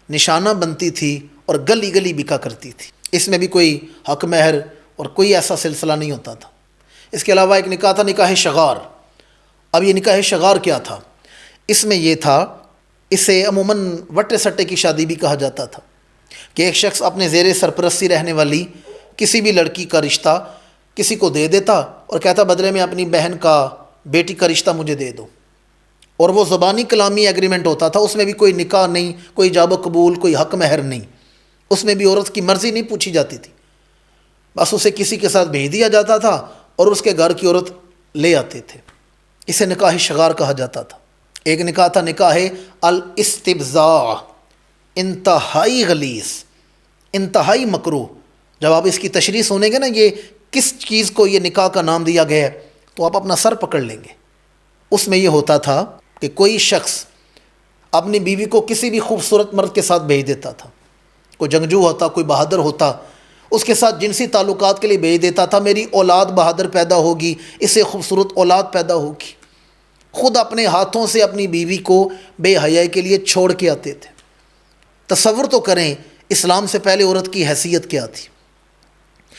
نشانہ بنتی تھی اور گلی گلی بکا کرتی تھی، اس میں بھی کوئی حق مہر اور کوئی ایسا سلسلہ نہیں ہوتا تھا۔ اس کے علاوہ ایک نکاح تھا نکاح شغار۔ اب یہ نکاح شغار کیا تھا؟ اس میں یہ تھا، اسے عموماً وٹے سٹے کی شادی بھی کہا جاتا تھا، کہ ایک شخص اپنے زیر سرپرستی رہنے والی کسی بھی لڑکی کا رشتہ کسی کو دے دیتا اور کہتا بدلے میں اپنی بہن کا، بیٹی کا رشتہ مجھے دے دو، اور وہ زبانی کلامی ایگریمنٹ ہوتا تھا، اس میں بھی کوئی نکاح نہیں، کوئی ایجاب و قبول، کوئی حق مہر نہیں، اس میں بھی عورت کی مرضی نہیں پوچھی جاتی تھی، بس اسے کسی کے ساتھ بھیج دیا جاتا تھا اور اس کے گھر کی عورت لے آتے تھے، اسے نکاح شغار کہا جاتا تھا۔ ایک نکاح تھا نکاح الاستبضاع، انتہائی غلیظ، انتہائی مکروہ۔ جب آپ اس کی تشریح سنیں گے نا، یہ کس چیز کو یہ نکاح کا نام دیا گیا ہے، تو آپ اپنا سر پکڑ لیں گے۔ اس میں یہ ہوتا تھا کہ کوئی شخص اپنی بیوی کو کسی بھی خوبصورت مرد کے ساتھ بھیج دیتا تھا، کوئی جنگجو ہوتا، کوئی بہادر ہوتا، اس کے ساتھ جنسی تعلقات کے لیے بھیج دیتا تھا، میری اولاد بہادر پیدا ہوگی، اسے خوبصورت اولاد پیدا ہوگی۔ خود اپنے ہاتھوں سے اپنی بیوی کو بے حیائی کے لیے چھوڑ کے آتے تھے۔ تصور تو کریں اسلام سے پہلے عورت کی حیثیت کیا تھی،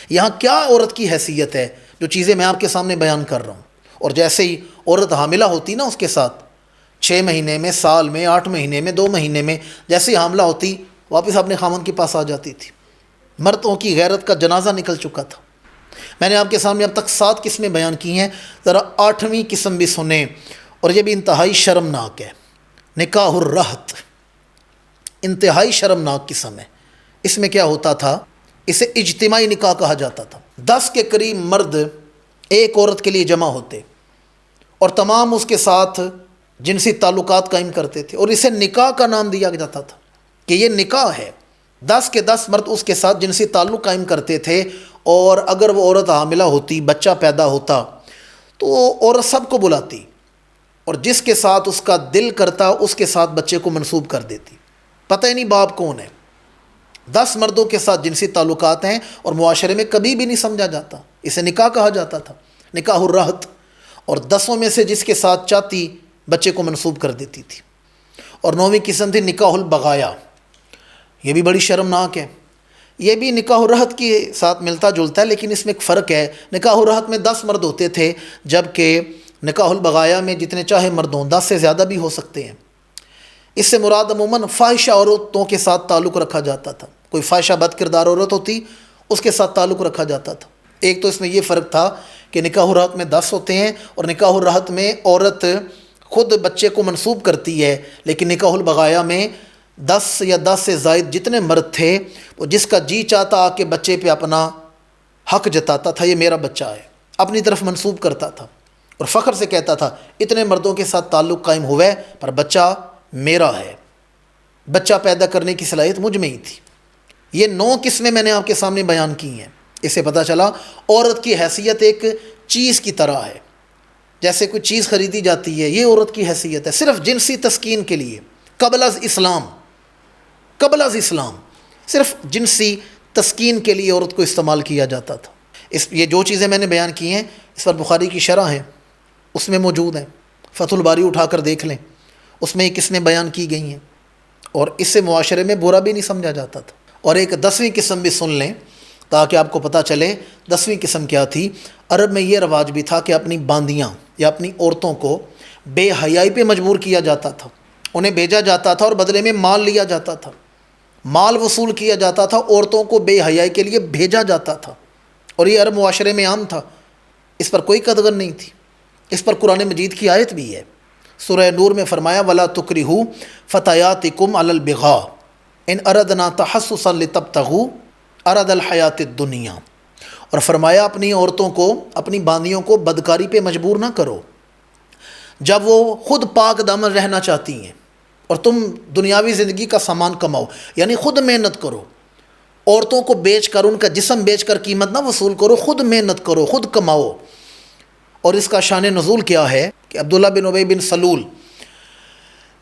یہاں کیا عورت کی حیثیت ہے، جو چیزیں میں آپ کے سامنے بیان کر رہا ہوں۔ اور جیسے ہی عورت حاملہ ہوتی نا، اس کے ساتھ 6 مہینے میں، سال میں، 8 مہینے میں، 2 مہینے میں، جیسے ہی حاملہ ہوتی واپس اپنے خامند کے پاس آ جاتی تھی۔ مردوں کی غیرت کا جنازہ نکل چکا تھا۔ میں نے آپ کے سامنے اب تک 7 قسمیں بیان کی ہیں، ذرا 8ویں قسم بھی سنیں، اور یہ بھی انتہائی شرمناک ہے، نکاح الرہط، انتہائی شرمناک قسم ہے۔ اس میں کیا ہوتا تھا؟ اسے اجتماعی نکاح کہا جاتا تھا۔ 10 کے قریب مرد ایک عورت کے لیے جمع ہوتے اور تمام اس کے ساتھ جنسی تعلقات قائم کرتے تھے، اور اسے نکاح کا نام دیا جاتا تھا کہ یہ نکاح ہے۔ 10 کے 10 مرد اس کے ساتھ جنسی تعلق قائم کرتے تھے، اور اگر وہ عورت حاملہ ہوتی، بچہ پیدا ہوتا، تو عورت سب کو بلاتی اور جس کے ساتھ اس کا دل کرتا اس کے ساتھ بچے کو منسوب کر دیتی، پتہ ہی نہیں باپ کون ہے۔ 10 مردوں کے ساتھ جنسی تعلقات ہیں اور معاشرے میں کبھی بھی نہیں سمجھا جاتا، اسے نکاح کہا جاتا تھا، نکاح الرہط، اور 10 میں سے جس کے ساتھ چاہتی بچے کو منسوب کر دیتی تھی۔ اور 9ویں قسم تھی نکاح البغایا، یہ بھی بڑی شرمناک ہے، یہ بھی نکاح الرہط کے ساتھ ملتا جلتا ہے، لیکن اس میں ایک فرق ہے۔ نکاح الرہط میں 10 مرد ہوتے تھے، جبکہ نکاح البغایا میں جتنے چاہے مرد ہوں، 10 سے زیادہ بھی ہو سکتے ہیں۔ اس سے مراد عموماً فاحشہ عورتوں کے ساتھ تعلق رکھا جاتا تھا، کوئی فاحشہ بد کردار عورت ہوتی اس کے ساتھ تعلق رکھا جاتا تھا۔ ایک تو اس میں یہ فرق تھا کہ نکاح الرہط میں 10 ہوتے ہیں، اور نکاح الرہط میں عورت خود بچے کو منسوب کرتی ہے، لیکن نکاح البغایا میں 10 یا 10 سے زائد جتنے مرد تھے، وہ جس کا جی چاہتا آ کے بچے پہ اپنا حق جتاتا تھا، یہ میرا بچہ ہے، اپنی طرف منسوب کرتا تھا اور فخر سے کہتا تھا اتنے مردوں کے ساتھ تعلق قائم ہوا ہے پر بچہ میرا ہے، بچہ پیدا کرنے کی صلاحیت مجھ میں ہی تھی۔ یہ 9 قسمیں میں نے آپ کے سامنے بیان کی ہیں۔ اس سے پتہ چلا عورت کی حیثیت ایک چیز کی طرح ہے، جیسے کوئی چیز خریدی جاتی ہے، یہ عورت کی حیثیت ہے صرف جنسی تسکین کے لیے۔ قبل از اسلام صرف جنسی تسکین کے لیے عورت کو استعمال کیا جاتا تھا۔ یہ جو چیزیں میں نے بیان کی ہیں اس پر بخاری کی شرح ہے، اس میں موجود ہیں، فتح الباری اٹھا کر دیکھ لیں، اس میں یہ قسمیں بیان کی گئی ہیں، اور اس سے معاشرے میں برا بھی نہیں سمجھا جاتا تھا۔ اور ایک 10ویں قسم بھی سن لیں تاکہ آپ کو پتہ چلے 10ویں قسم کیا تھی۔ عرب میں یہ رواج بھی تھا کہ اپنی باندیاں یا اپنی عورتوں کو بے حیائی پہ مجبور کیا جاتا تھا، انہیں بھیجا جاتا تھا اور بدلے میں مال لیا جاتا تھا، مال وصول کیا جاتا تھا، عورتوں کو بے حیائی کے لیے بھیجا جاتا تھا، اور یہ عرب معاشرے میں عام تھا، اس پر کوئی قدغن نہیں تھی۔ اس پر قرآن مجید کی آیت بھی ہے، سورہ نور میں فرمایا وَلَا تُكْرِهُوا فَتَيَاتِكُمْ عَلَى الْبِغَاءِ إِنْ أَرَدْنَا تَحَسُّسًا لِتَبْتَغُوا عَرَضَ الْحَيَاةِ الدُّنْيَا، اور فرمایا اپنی عورتوں کو، اپنی باندیوں کو بدکاری پہ مجبور نہ کرو جب وہ خود پاک دامن رہنا چاہتی ہیں، اور تم دنیاوی زندگی کا سامان کماؤ، یعنی خود محنت کرو، عورتوں کو بیچ کر، ان کا جسم بیچ کر قیمت نہ وصول کرو، خود محنت کرو، خود کماؤ۔ اور اس کا شان نزول کیا ہے کہ عبداللہ بن ابی بن سلول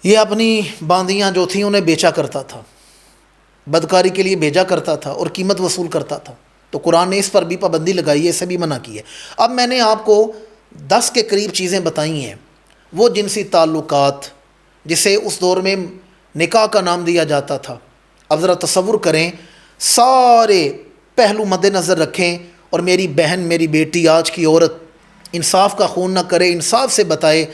یہ اپنی باندیاں جو تھیں انہیں بیچا کرتا تھا، بدکاری کے لیے بھیجا کرتا تھا اور قیمت وصول کرتا تھا، تو قرآن نے اس پر بھی پابندی لگائی ہے، اسے بھی منع کی ہے۔ اب میں نے آپ کو 10 کے قریب چیزیں بتائی ہیں، وہ جنسی تعلقات جسے اس دور میں نکاح کا نام دیا جاتا تھا۔ اب ذرا تصور کریں، سارے پہلو مد نظر رکھیں، اور میری بہن، میری بیٹی، آج کی عورت انصاف کا خون نہ کرے، انصاف سے بتائے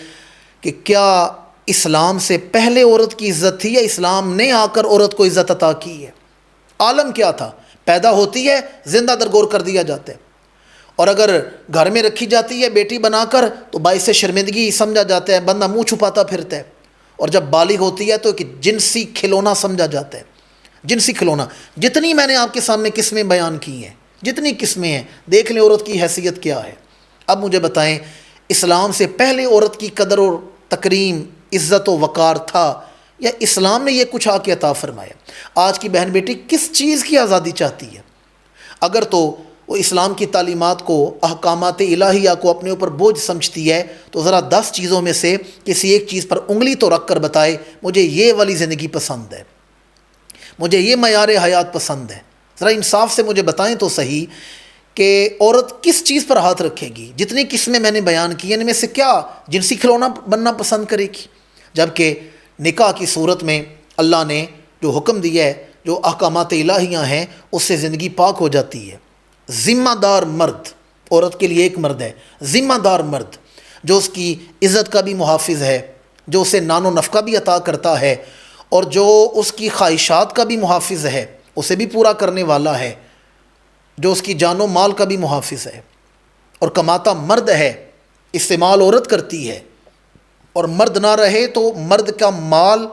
کہ کیا اسلام سے پہلے عورت کی عزت تھی یا اسلام نے آ کر عورت کو عزت عطا کی ہے؟ عالم کیا تھا؟ پیدا ہوتی ہے زندہ درگور کر دیا جاتا ہے، اور اگر گھر میں رکھی جاتی ہے بیٹی بنا کر تو باعث شرمندگی سمجھا جاتا ہے، بندہ منہ چھپاتا پھرتا ہے، اور جب بالغ ہوتی ہے تو ایک جنسی کھلونا سمجھا جاتا ہے، جنسی کھلونا۔ جتنی میں نے آپ کے سامنے قسمیں بیان کی ہیں، جتنی قسمیں ہیں، دیکھ لیں عورت کی حیثیت کیا ہے۔ اب مجھے بتائیں، اسلام سے پہلے عورت کی قدر و تکریم، عزت و وقار تھا یا اسلام نے یہ کچھ آ کے عطا فرمایا؟ آج کی بہن بیٹی کس چیز کی آزادی چاہتی ہے؟ اگر تو وہ اسلام کی تعلیمات کو، احکامات الہیہ کو اپنے اوپر بوجھ سمجھتی ہے تو ذرا 10 چیزوں میں سے کسی ایک چیز پر انگلی تو رکھ کر بتائے مجھے یہ والی زندگی پسند ہے، مجھے یہ معیار حیات پسند ہے۔ ذرا انصاف سے مجھے بتائیں تو صحیح کہ عورت کس چیز پر ہاتھ رکھے گی؟ جتنی قسمیں میں نے بیان کی ان میں سے کیا جنسی کھلونا بننا پسند کرے گی؟ جبکہ نکاح کی صورت میں اللہ نے جو حکم دیا ہے، جو احکامات الہیہ ہیں، اس سے زندگی پاک ہو جاتی ہے۔ ذمہ دار مرد، عورت کے لیے ایک مرد ہے ذمہ دار مرد، جو اس کی عزت کا بھی محافظ ہے، جو اسے نان و نفقہ بھی عطا کرتا ہے، اور جو اس کی خواہشات کا بھی محافظ ہے، اسے بھی پورا کرنے والا ہے، جو اس کی جان و مال کا بھی محافظ ہے، اور کماتا مرد ہے، استعمال عورت کرتی ہے، اور مرد نہ رہے تو مرد کا مال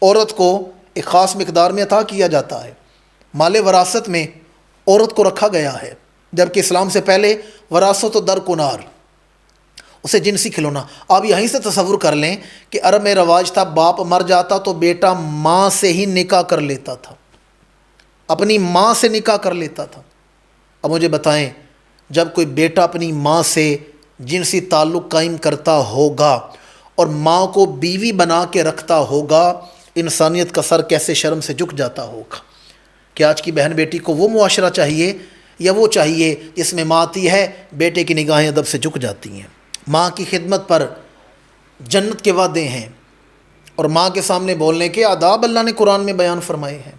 عورت کو ایک خاص مقدار میں عطا کیا جاتا ہے۔ مال وراثت میں عورت کو رکھا گیا ہے، جبکہ اسلام سے پہلے وراثت و درکنار، اسے جنسی کھلونا۔ آپ یہیں سے تصور کر لیں کہ عرب میں رواج تھا باپ مر جاتا تو بیٹا ماں سے ہی نکاح کر لیتا تھا، اپنی ماں سے نکاح کر لیتا تھا۔ اب مجھے بتائیں، جب کوئی بیٹا اپنی ماں سے جنسی تعلق قائم کرتا ہوگا اور ماں کو بیوی بنا کے رکھتا ہوگا، انسانیت کا سر کیسے شرم سے جھک جاتا ہوگا کہ آج کی بہن بیٹی کو وہ معاشرہ چاہیے یا وہ چاہیے جس میں ماں آتی ہے بیٹے کی نگاہیں ادب سے جھک جاتی ہیں، ماں کی خدمت پر جنت کے وعدے ہیں اور ماں کے سامنے بولنے کے آداب اللہ نے قرآن میں بیان فرمائے ہیں۔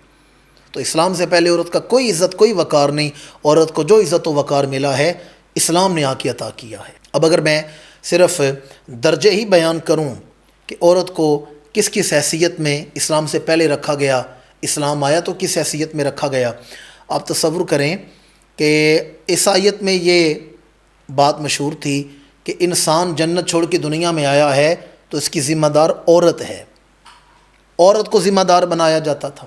تو اسلام سے پہلے عورت کا کوئی عزت کوئی وقار نہیں، عورت کو جو عزت و وقار ملا ہے اسلام نے آ کے عطا کیا ہے۔ اب اگر میں صرف درجے ہی بیان کروں کہ عورت کو کس کس حیثیت میں اسلام سے پہلے رکھا گیا، اسلام آیا تو کس حیثیت میں رکھا گیا، آپ تصور کریں کہ عیسائیت میں یہ بات مشہور تھی کہ انسان جنت چھوڑ کے دنیا میں آیا ہے تو اس کی ذمہ دار عورت ہے، عورت کو ذمہ دار بنایا جاتا تھا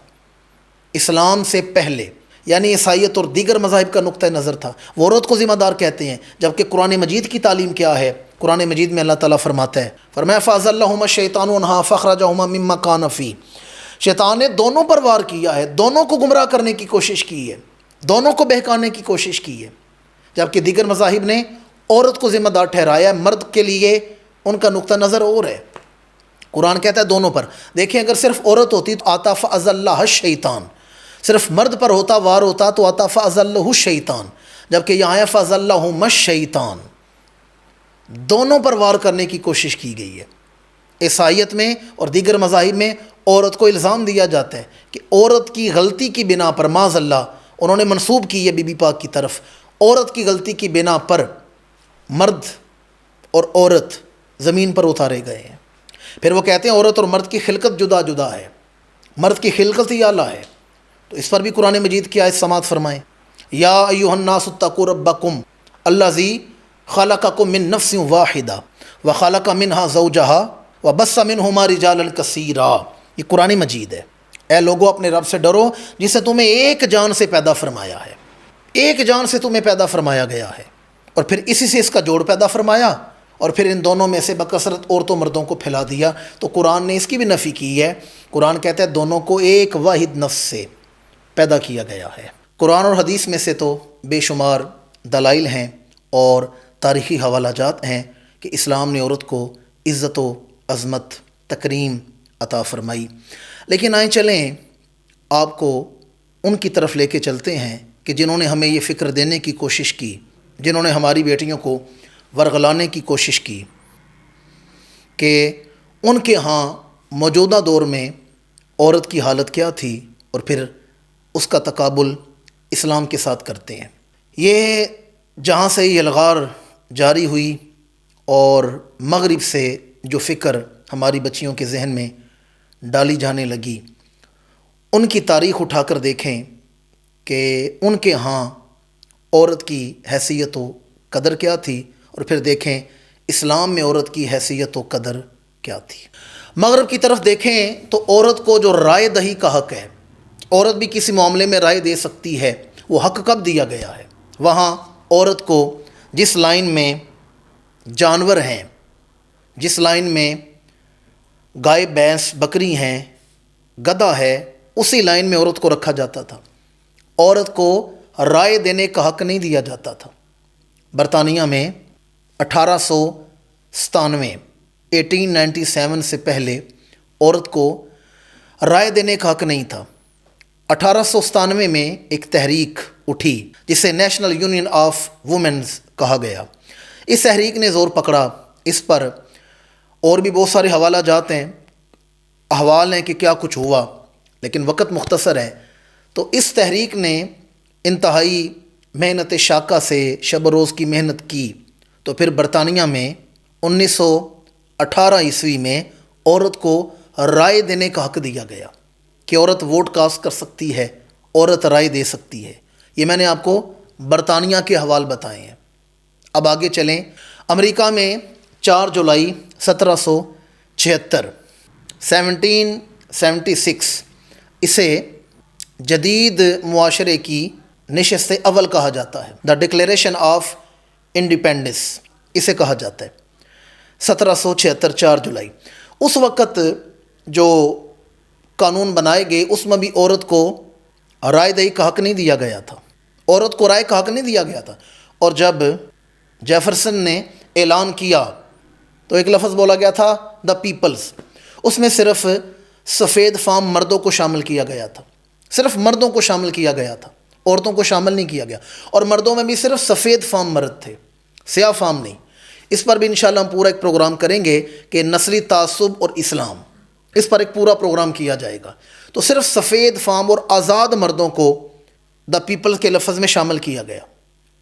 اسلام سے پہلے، یعنی عیسائیت اور دیگر مذاہب کا نقطہ نظر تھا، وہ عورت کو ذمہ دار کہتے ہیں، جبکہ قرآن مجید کی تعلیم کیا ہے؟ قرآن مجید میں اللہ تعالیٰ فرماتا ہے، فرمایا فَأَزَلَّهُمَا الشَّيْطَانُ عَنْهَا فَأَخْرَجَهُمَا مِمَّا كَانَ فِيهِ، شیطان نے دونوں پر وار کیا ہے، دونوں کو گمراہ کرنے کی کوشش کی ہے، دونوں کو بہکانے کی کوشش کی ہے، جبکہ دیگر مذاہب نے عورت کو ذمہ دار ٹھہرایا ہے، مرد کے لیے ان کا نقطہ نظر اور ہے۔ قرآن کہتا ہے دونوں پر، دیکھیں اگر صرف عورت ہوتی تو آتا فَأَزَلَّهَا الشَّيْطَانُ، صرف مرد پر ہوتا وار ہوتا تو آتا فَأَزَلَّهُ الشَّيْطَانُ، جبکہ یہاں ہے فَأَزَلَّهُمَا الشَّيْطَانُ، دونوں پر وار کرنے کی کوشش کی گئی ہے۔ عیسائیت میں اور دیگر مذاہب میں عورت کو الزام دیا جاتا ہے کہ عورت کی غلطی کی بنا پر معاذ اللہ انہوں نے منسوب کی ہے بی بی پاک کی طرف، عورت کی غلطی کی بنا پر مرد اور عورت زمین پر اتارے گئے ہیں۔ پھر وہ کہتے ہیں عورت اور مرد کی خلقت جدا جدا ہے، مرد کی خلقت ہی اعلیٰ ہے، تو اس پر بھی قرآن مجید کی آیت سماعت فرمائیں، یا ایھا الناس اتقوا ربکم الذی خلقکم من نفس واحدہ وخلق منہا زوجہا وبث منہما رجالا کثیرا، یہ قرآن مجید ہے۔ اے لوگو اپنے رب سے ڈرو جس نے تمہیں ایک جان سے پیدا فرمایا ہے، ایک جان سے تمہیں پیدا فرمایا گیا ہے، اور پھر اسی سے اس کا جوڑ پیدا فرمایا، اور پھر ان دونوں میں سے بکثرت عورتوں مردوں کو پھیلا دیا۔ تو قرآن نے اس کی بھی نفی کی ہے، قرآن کہتا ہے دونوں کو ایک واحد نفس سے پیدا کیا گیا ہے۔ قرآن اور حدیث میں سے تو بے شمار دلائل ہیں اور تاریخی حوالہ جات ہیں کہ اسلام نے عورت کو عزت و عظمت تکریم عطا فرمائی، لیکن آئیں چلیں آپ کو ان کی طرف لے کے چلتے ہیں کہ جنہوں نے ہمیں یہ فکر دینے کی کوشش کی، جنہوں نے ہماری بیٹیوں کو ورغلانے کی کوشش کی کہ ان کے ہاں موجودہ دور میں عورت کی حالت کیا تھی اور پھر اس کا تقابل اسلام کے ساتھ کرتے ہیں۔ یہ جہاں سے یہ الغار جاری ہوئی اور مغرب سے جو فکر ہماری بچیوں کے ذہن میں ڈالی جانے لگی، ان کی تاریخ اٹھا کر دیکھیں کہ ان کے ہاں عورت کی حیثیت و قدر کیا تھی، اور پھر دیکھیں اسلام میں عورت کی حیثیت و قدر کیا تھی۔ مغرب کی طرف دیکھیں تو عورت کو جو رائے دہی کا حق ہے، عورت بھی کسی معاملے میں رائے دے سکتی ہے، وہ حق کب دیا گیا ہے؟ وہاں عورت کو جس لائن میں جانور ہیں، جس لائن میں گائے بھینس بکری ہیں، گدھا ہے، اسی لائن میں عورت کو رکھا جاتا تھا، عورت کو رائے دینے کا حق نہیں دیا جاتا تھا۔ برطانیہ میں 1897 1897 سے پہلے عورت کو رائے دینے کا حق نہیں تھا۔ 1897 میں ایک تحریک اٹھی جسے نیشنل یونین آف وومنز کہا گیا۔ اس تحریک نے زور پکڑا، اس پر اور بھی بہت سارے حوالہ جات ہیں، احوال ہیں کہ کیا کچھ ہوا، لیکن وقت مختصر ہے۔ تو اس تحریک نے انتہائی محنت شاقہ سے شب و روز کی محنت کی، تو پھر برطانیہ میں 1918 عیسوی میں عورت کو رائے دینے کا حق دیا گیا کہ عورت ووٹ کاسٹ کر سکتی ہے، عورت رائے دے سکتی ہے۔ یہ میں نے آپ کو برطانیہ کے حوال بتائے ہیں۔ اب آگے چلیں، امریکہ میں 4 جولائی 1776 1776 اسے جدید معاشرے کی نشست اول کہا جاتا ہے، دا ڈکلیریشن آف انڈیپینڈنس اسے کہا جاتا ہے، 1776 4 جولائی۔ اس وقت جو قانون بنائے گئے اس میں بھی عورت کو رائے دہی کا حق نہیں دیا گیا تھا، عورت کو رائے کا حق نہیں دیا گیا تھا، اور جب جیفرسن نے اعلان کیا تو ایک لفظ بولا گیا تھا دا پیپلز، اس میں صرف سفید فام مردوں کو شامل کیا گیا تھا، صرف مردوں کو شامل کیا گیا تھا، عورتوں کو شامل نہیں کیا گیا، اور مردوں میں بھی صرف سفید فام مرد تھے، سیاہ فام نہیں۔ اس پر بھی انشاءاللہ ہم پورا ایک پروگرام کریں گے کہ نسلی تعصب اور اسلام، اس پر ایک پورا پروگرام کیا جائے گا۔ تو صرف سفید فام اور آزاد مردوں کو دا پیپل کے لفظ میں شامل کیا گیا،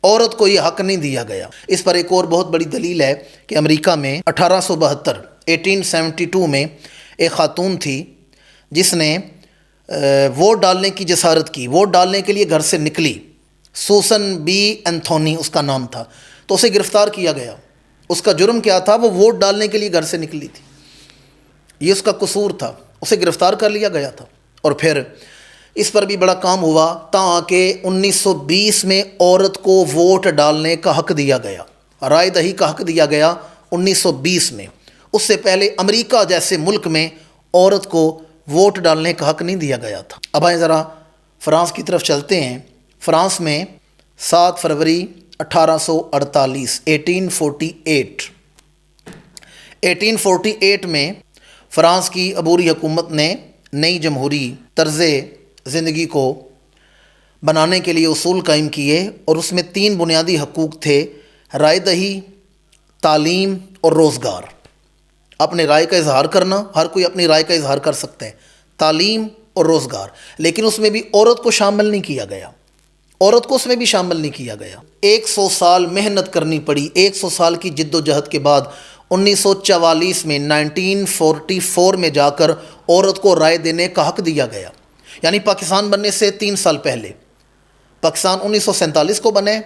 عورت کو یہ حق نہیں دیا گیا۔ اس پر ایک اور بہت بڑی دلیل ہے کہ امریکہ میں 1872 میں ایک خاتون تھی جس نے ووٹ ڈالنے کی جسارت کی، ووٹ ڈالنے کے لیے گھر سے نکلی، سوسن بی اینتھونی اس کا نام تھا، تو اسے گرفتار کیا گیا۔ اس کا جرم کیا تھا؟ وہ ووٹ ڈالنے کے لیے گھر سے نکلی تھی، یہ اس کا قصور تھا، اسے گرفتار کر لیا گیا تھا۔ اور پھر اس پر بھی بڑا کام ہوا تاکہ 1920 میں عورت کو ووٹ ڈالنے کا حق دیا گیا، رائے دہی کا حق دیا گیا 1920 میں۔ اس سے پہلے امریکہ جیسے ملک میں عورت کو ووٹ ڈالنے کا حق نہیں دیا گیا تھا۔ اب آئیں ذرا فرانس کی طرف چلتے ہیں۔ فرانس میں 7 فروری 1848 1848 میں فرانس کی عبوری حکومت نے نئی جمہوری طرز زندگی کو بنانے کے لیے اصول قائم کیے، اور اس میں 3 بنیادی حقوق تھے: رائے دہی، تعلیم اور روزگار۔ اپنے رائے کا اظہار کرنا، ہر کوئی اپنی رائے کا اظہار کر سکتا ہے، تعلیم اور روزگار۔ لیکن اس میں بھی عورت کو شامل نہیں کیا گیا، عورت کو اس میں بھی شامل نہیں کیا گیا۔ 100 سال محنت کرنی پڑی، 100 سال کی جد و جہد کے بعد 1944 میں 1944 میں جا کر عورت کو رائے دینے کا حق دیا گیا، یعنی پاکستان بننے سے 3 سال پہلے۔ پاکستان 1947 کو بنے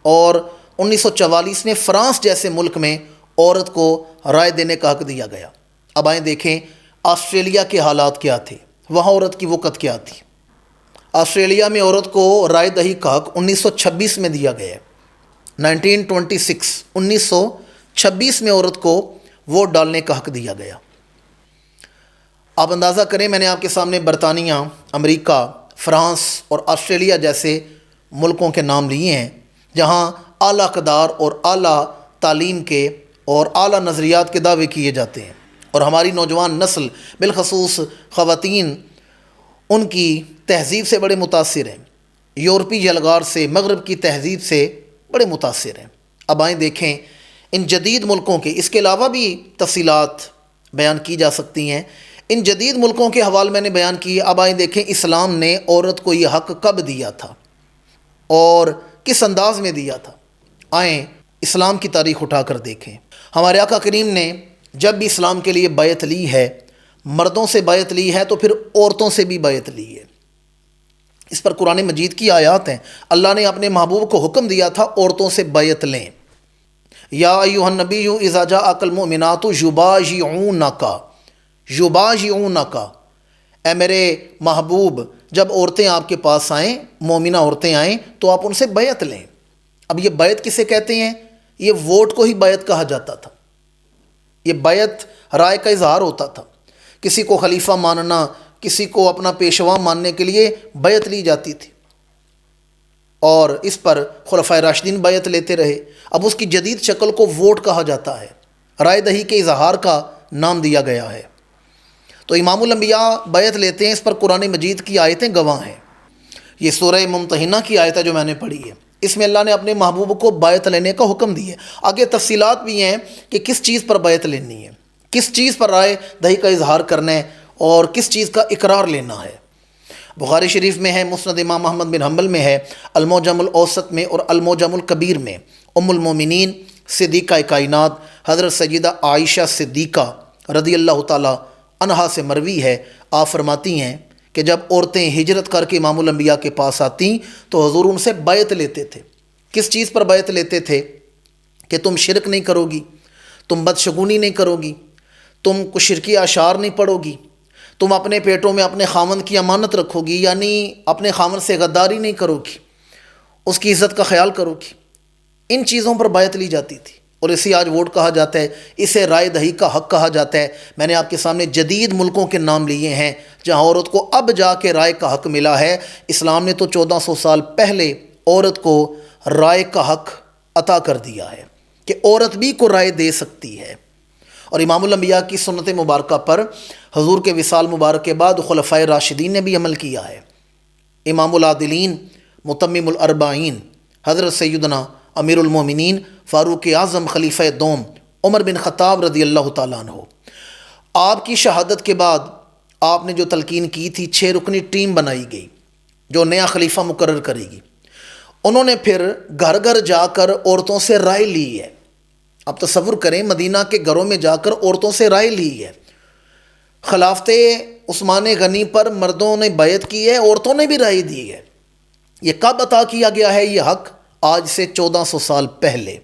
اور 1944 میں فرانس جیسے ملک میں عورت کو رائے دینے کا حق دیا گیا۔ اب آئیں دیکھیں آسٹریلیا کے حالات کیا تھے، وہاں عورت کی وقت کیا تھی۔ آسٹریلیا میں عورت کو رائے دہی کا حق 1926 میں دیا گیا ہے، 1926 میں عورت کو ووٹ ڈالنے کا حق دیا گیا۔ آپ اندازہ کریں، میں نے آپ کے سامنے برطانیہ، امریکہ، فرانس اور آسٹریلیا جیسے ملکوں کے نام لیے ہیں جہاں اعلیٰ اقدار اور اعلیٰ تعلیم کے اور اعلیٰ نظریات کے دعوے کیے جاتے ہیں، اور ہماری نوجوان نسل بالخصوص خواتین ان کی تہذیب سے بڑے متاثر ہیں، یورپی یلغار سے، مغرب کی تہذیب سے بڑے متاثر ہیں۔ اب آئیں دیکھیں ان جدید ملکوں کے، اس کے علاوہ بھی تفصیلات بیان کی جا سکتی ہیں، ان جدید ملکوں کے حوالے میں نے بیان کیے۔ اب آئیں دیکھیں اسلام نے عورت کو یہ حق کب دیا تھا اور کس انداز میں دیا تھا۔ آئیں اسلام کی تاریخ اٹھا کر دیکھیں۔ ہمارے آقا کریم نے جب بھی اسلام کے لیے بیعت لی ہے، مردوں سے بیعت لی ہے تو پھر عورتوں سے بھی بیعت لی ہے۔ اس پر قرآن مجید کی آیات ہیں، اللہ نے اپنے محبوب کو حکم دیا تھا عورتوں سے بیعت لیں۔ یا ایھا النبی اذا جاءک المؤمنات یبایعونک، اے میرے محبوب جب عورتیں آپ کے پاس آئیں، مومنہ عورتیں آئیں تو آپ ان سے بیعت لیں۔ اب یہ بیعت کسے کہتے ہیں؟ یہ ووٹ کو ہی بیعت کہا جاتا تھا، یہ بیعت رائے کا اظہار ہوتا تھا۔ کسی کو خلیفہ ماننا، کسی کو اپنا پیشوا ماننے کے لیے بیعت لی جاتی تھی، اور اس پر خلفائے راشدین بیعت لیتے رہے۔ اب اس کی جدید شکل کو ووٹ کہا جاتا ہے، رائے دہی کے اظہار کا نام دیا گیا ہے۔ تو امام الانبیاء بیعت لیتے ہیں، اس پر قرآن مجید کی آیتیں گواہ ہیں۔ یہ سورہ ممتحنہ کی آیت ہے جو میں نے پڑھی ہے، اس میں اللہ نے اپنے محبوب کو بیعت لینے کا حکم دی ہے۔ آگے تفصیلات بھی ہیں کہ کس چیز پر بیعت لینی ہے، کس چیز پر رائے دہی کا اظہار کرنا ہے اور کس چیز کا اقرار لینا ہے۔ بخاری شریف میں ہے، مسند امام احمد بن حنبل میں ہے، المعجم الاوسط میں اور المعجم الکبیر میں ام المومنین صدیقہ کائنات حضرت سیدہ عائشہ صدیقہ رضی اللہ تعالی عنہا سے مروی ہے، آپ فرماتی ہیں کہ جب عورتیں ہجرت کر کے امام الانبیاء کے پاس آتیں تو حضور ان سے بیعت لیتے تھے۔ کس چیز پر بیعت لیتے تھے؟ کہ تم شرک نہیں کرو گی، تم بدشگونی نہیں کرو گی، تم کچھ شرکی اشعار نہیں پڑھو گی، تم اپنے پیٹوں میں اپنے خامند کی امانت رکھو گی، یعنی اپنے خامند سے غداری نہیں کرو گی، اس کی عزت کا خیال کرو گی۔ ان چیزوں پر بیعت لی جاتی تھی، اور اسے آج ووٹ کہا جاتا ہے، اسے رائے دہی کا حق کہا جاتا ہے۔ میں نے آپ کے سامنے جدید ملکوں کے نام لیے ہیں جہاں عورت کو اب جا کے رائے کا حق ملا ہے۔ اسلام نے تو 1400 سال پہلے عورت کو رائے کا حق عطا کر دیا ہے کہ عورت بھی کو رائے دے سکتی ہے، اور امام الانبیاء کی سنت مبارکہ پر حضور کے وصال مبارک کے بعد خلفائے راشدین نے بھی عمل کیا ہے۔ امام العادلین متمم الاربعین حضرت سیدنا امیر المومنین فاروق اعظم خلیفہ دوم عمر بن خطاب رضی اللہ تعالیٰ عنہ، آپ کی شہادت کے بعد آپ نے جو تلقین کی تھی 6 رکنی ٹیم بنائی گئی جو نیا خلیفہ مقرر کرے گی۔ انہوں نے پھر گھر گھر جا کر عورتوں سے رائے لی ہے۔ آپ تصور کریں، مدینہ کے گھروں میں جا کر عورتوں سے رائے لی ہے۔ خلافت عثمان غنی پر مردوں نے بیعت کی ہے، عورتوں نے بھی رائے دی ہے۔ یہ کب عطا کیا گیا ہے یہ حق؟ آج سے 1400 سال پہلے۔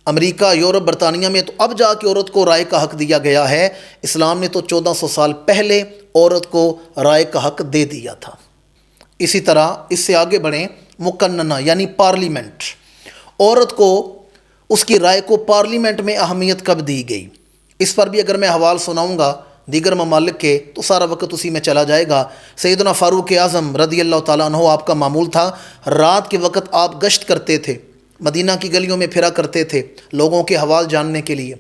امریکہ، یورپ، برطانیہ میں تو اب جا کے عورت کو رائے کا حق دیا گیا ہے، اسلام نے تو 1400 سال پہلے عورت کو رائے کا حق دے دیا تھا۔ اسی طرح اس سے آگے بڑھیں، مقننہ یعنی پارلیمنٹ، عورت کو اس کی رائے کو پارلیمنٹ میں اہمیت کب دی گئی؟ اس پر بھی اگر میں حوال سناؤں گا دیگر ممالک کے تو سارا وقت اسی میں چلا جائے گا۔ سیدنا فاروق اعظم رضی اللہ تعالیٰ عنہ، آپ کا معمول تھا رات کے وقت آپ گشت کرتے تھے، مدینہ کی گلیوں میں پھرا کرتے تھے لوگوں کے حوال جاننے کے لیے۔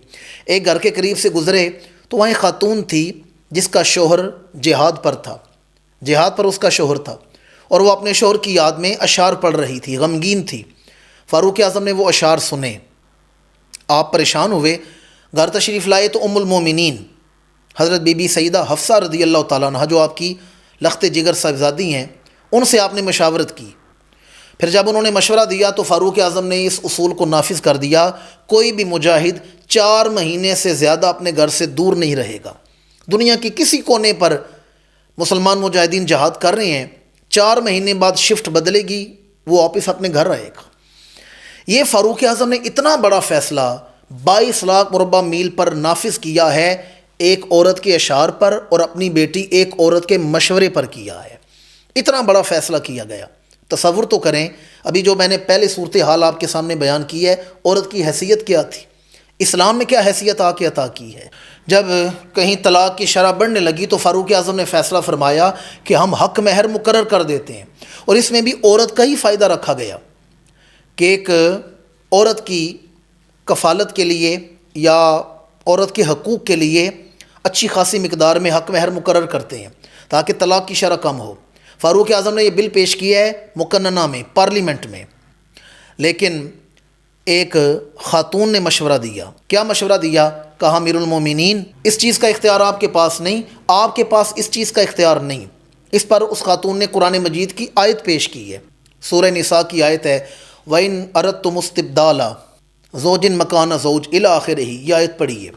ایک گھر کے قریب سے گزرے تو وہاں ایک خاتون تھی جس کا شوہر جہاد پر تھا، جہاد پر اس کا شوہر تھا، اور وہ اپنے شوہر کی یاد میں اشعار پڑھ رہی تھی، غمگین تھی۔ فاروق اعظم نے وہ اشعار سنے، آپ پریشان ہوئے، گھر تشریف لائے تو ام المومنین حضرت بی بی سیدہ حفصہ رضی اللہ تعالیٰ عنہ جو آپ کی لخت جگر صاحبزادی ہیں، ان سے آپ نے مشاورت کی۔ پھر جب انہوں نے مشورہ دیا تو فاروق اعظم نے اس اصول کو نافذ کر دیا، کوئی بھی مجاہد 4 مہینے سے زیادہ اپنے گھر سے دور نہیں رہے گا۔ دنیا کی کسی کونے پر مسلمان مجاہدین جہاد کر رہے ہیں، 4 مہینے بعد شفٹ بدلے گی، وہ واپس اپنے گھر رہے گا۔ یہ فاروق اعظم نے اتنا بڑا فیصلہ 22 لاکھ مربع میل پر نافذ کیا ہے، ایک عورت کے اشعار پر اور اپنی بیٹی ایک عورت کے مشورے پر کیا ہے۔ اتنا بڑا فیصلہ کیا گیا۔ تصور تو کریں، ابھی جو میں نے پہلے صورتحال آپ کے سامنے بیان کی ہے، عورت کی حیثیت کیا تھی، اسلام نے کیا حیثیت آ کے عطا کی ہے۔ جب کہیں طلاق کی شرح بڑھنے لگی تو فاروق اعظم نے فیصلہ فرمایا کہ ہم حق مہر مقرر کر دیتے ہیں، اور اس میں بھی عورت کا ہی فائدہ رکھا گیا کہ ایک عورت کی کفالت کے لیے یا عورت کے حقوق کے لیے اچھی خاصی مقدار میں حق مہر مقرر کرتے ہیں تاکہ طلاق کی شرح کم ہو۔ فاروق اعظم نے یہ بل پیش کیا ہے مقننہ میں، پارلیمنٹ میں، لیکن ایک خاتون نے مشورہ دیا۔ کیا مشورہ دیا؟ کہا امیر المومنین اس چیز کا اختیار آپ کے پاس نہیں، آپ کے پاس اس چیز کا اختیار نہیں۔ اس پر اس خاتون نے قرآن مجید کی آیت پیش کی ہے، سورہ نساء کی آیت ہے، وَإِنْ أَرَدْتُمُ اسْتِبْدَالَ زوج مکان زوج الی آخرہ، یہ آیت پڑھی ہے۔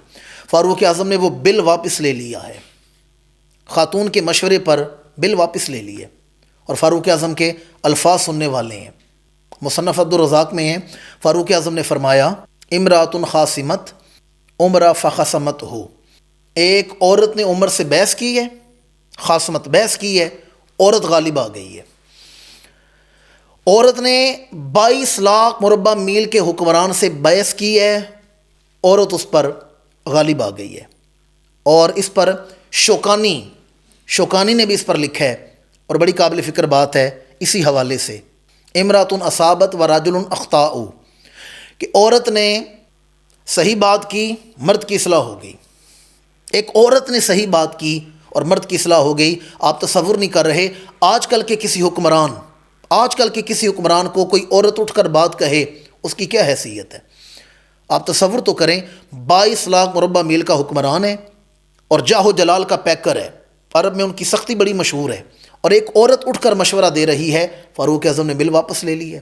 فاروق اعظم نے وہ بل واپس لے لیا ہے، خاتون کے مشورے پر بل واپس لے لیے، اور فاروق اعظم کے الفاظ سننے والے ہیں۔ مصنف عبدالرزاق میں ہیں، فاروق اعظم نے فرمایا امراۃ خاصمت عمر فخصمت ہو، ایک عورت نے عمر سے بحث کی ہے، خاصمت بحث کی ہے، عورت غالب آ گئی ہے۔ عورت نے 22 لاکھ مربع میل کے حکمران سے بحث کی ہے، عورت اس پر غالب آ گئی ہے۔ اور اس پر شوکانی نے بھی اس پر لکھا ہے، اور بڑی قابل فکر بات ہے اسی حوالے سے، امراۃ اصابت و رجل اخطاء، کہ عورت نے صحیح بات کی، مرد کی اصلاح ہو گئی۔ ایک عورت نے صحیح بات کی اور مرد کی اصلاح ہو گئی۔ آپ تصور نہیں کر رہے، آج کل کے کسی حکمران کو کوئی عورت اٹھ کر بات کہے، اس کی کیا حیثیت ہے؟ آپ تصور تو کریں، 22 لاکھ مربع میل کا حکمران ہے اور جاہ و جلال کا پیکر ہے، عرب میں ان کی سختی بڑی مشہور ہے، اور ایک عورت اٹھ کر مشورہ دے رہی ہے۔ فاروق اعظم نے بل واپس لے لی ہے۔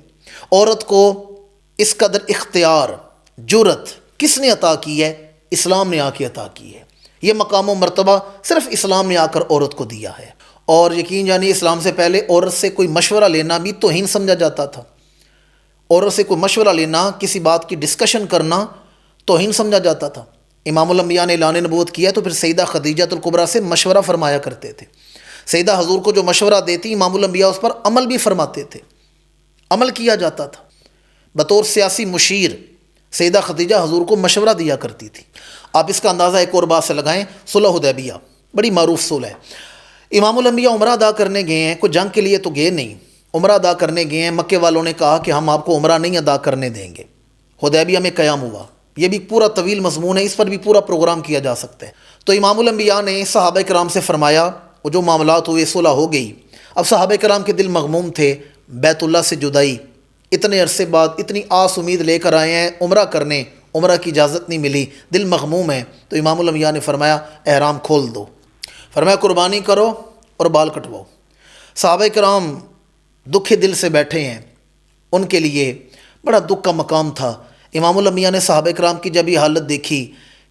عورت کو اس قدر اختیار، جرأت کس نے عطا کی ہے؟ اسلام نے آ کے عطا کی ہے۔ یہ مقام و مرتبہ صرف اسلام نے آ کر عورت کو دیا ہے، اور یقین جانیے اسلام سے پہلے عورت سے کوئی مشورہ لینا بھی توہین سمجھا جاتا تھا۔ عورت سے کوئی مشورہ لینا، کسی بات کی ڈسکشن کرنا توہین سمجھا جاتا تھا۔ امام الانبیاء نے اعلان نبوت کیا تو پھر سیدہ خدیجہ الکبریٰ سے مشورہ فرمایا کرتے تھے۔ سیدہ حضور کو جو مشورہ دیتی، امام الانبیاء اس پر عمل بھی فرماتے تھے، عمل کیا جاتا تھا۔ بطور سیاسی مشیر سیدہ خدیجہ حضور کو مشورہ دیا کرتی تھی۔ آپ اس کا اندازہ ایک اور بات سے لگائیں، صلح حدیبیہ بڑی معروف صلح ہے۔ امام الانبیاء عمرہ ادا کرنے گئے ہیں، کوئی جنگ کے لیے تو گئے نہیں، عمرہ ادا کرنے گئے ہیں۔ مکے والوں نے کہا کہ ہم آپ کو عمرہ نہیں ادا کرنے دیں گے۔ حدیبیہ میں قیام ہوا، یہ بھی پورا طویل مضمون ہے، اس پر بھی پورا پروگرام کیا جا سکتا ہے۔ تو امام الانبیاء نے صحابہ کرام سے فرمایا، وہ جو معاملات ہوئے صلح ہو گئی، اب صحابہ کرام کے دل مغموم تھے، بیت اللہ سے جدائی، اتنے عرصے بعد اتنی آس امید لے کر آئے ہیں عمرہ کرنے، عمرہ کی اجازت نہیں ملی، دل مغموم ہے۔ تو امام الانبیاء نے فرمایا احرام کھول دو، فرمایا قربانی کرو اور بال کٹواؤ۔ صحابہ کرام دکھ دل سے بیٹھے ہیں، ان کے لیے بڑا دکھ کا مقام تھا۔ امام الانبیاء نے صحابہ کرام کی جب یہ حالت دیکھی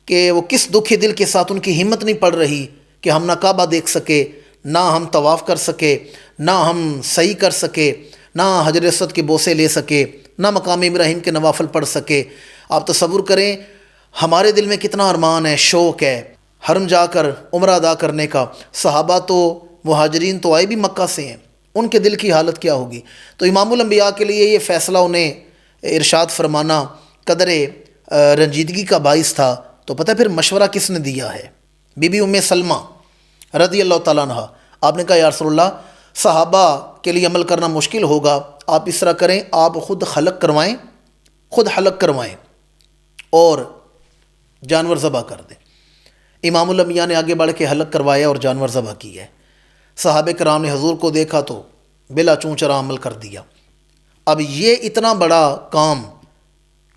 کہ وہ کس دکھ دل کے ساتھ، ان کی ہمت نہیں پڑ رہی کہ ہم نہ کعبہ دیکھ سکے، نہ ہم طواف کر سکے، نہ ہم سعی کر سکے، نہ حجر اسود کے بوسے لے سکے، نہ مقام ابراہیم کے نوافل پڑھ سکے۔ آپ تصور کریں ہمارے دل میں کتنا ارمان ہے، شوق ہے حرم جا کر عمرہ ادا کرنے کا۔ صحابہ تو مہاجرین تو آئے بھی مکہ سے ہیں، ان کے دل کی حالت کیا ہوگی۔ تو امام الانبیاء کے لیے یہ فیصلہ انہیں ارشاد فرمانا قدر رنجیدگی کا باعث تھا۔ تو پتہ پھر مشورہ کس نے دیا ہے؟ بی بی ام سلمہ رضی اللہ تعالیٰ عنہ۔ آپ نے کہا یا رسول اللہ صحابہ کے لیے عمل کرنا مشکل ہوگا، آپ اس طرح کریں، آپ خود حلق کروائیں اور جانور ذبح کر دیں۔ امام الانبیاء نے آگے بڑھ کے حلق کروایا اور جانور ذبح کیا ہے۔ صحابہ کرام نے حضور کو دیکھا تو بلا چوں چرا عمل کر دیا۔ اب یہ اتنا بڑا کام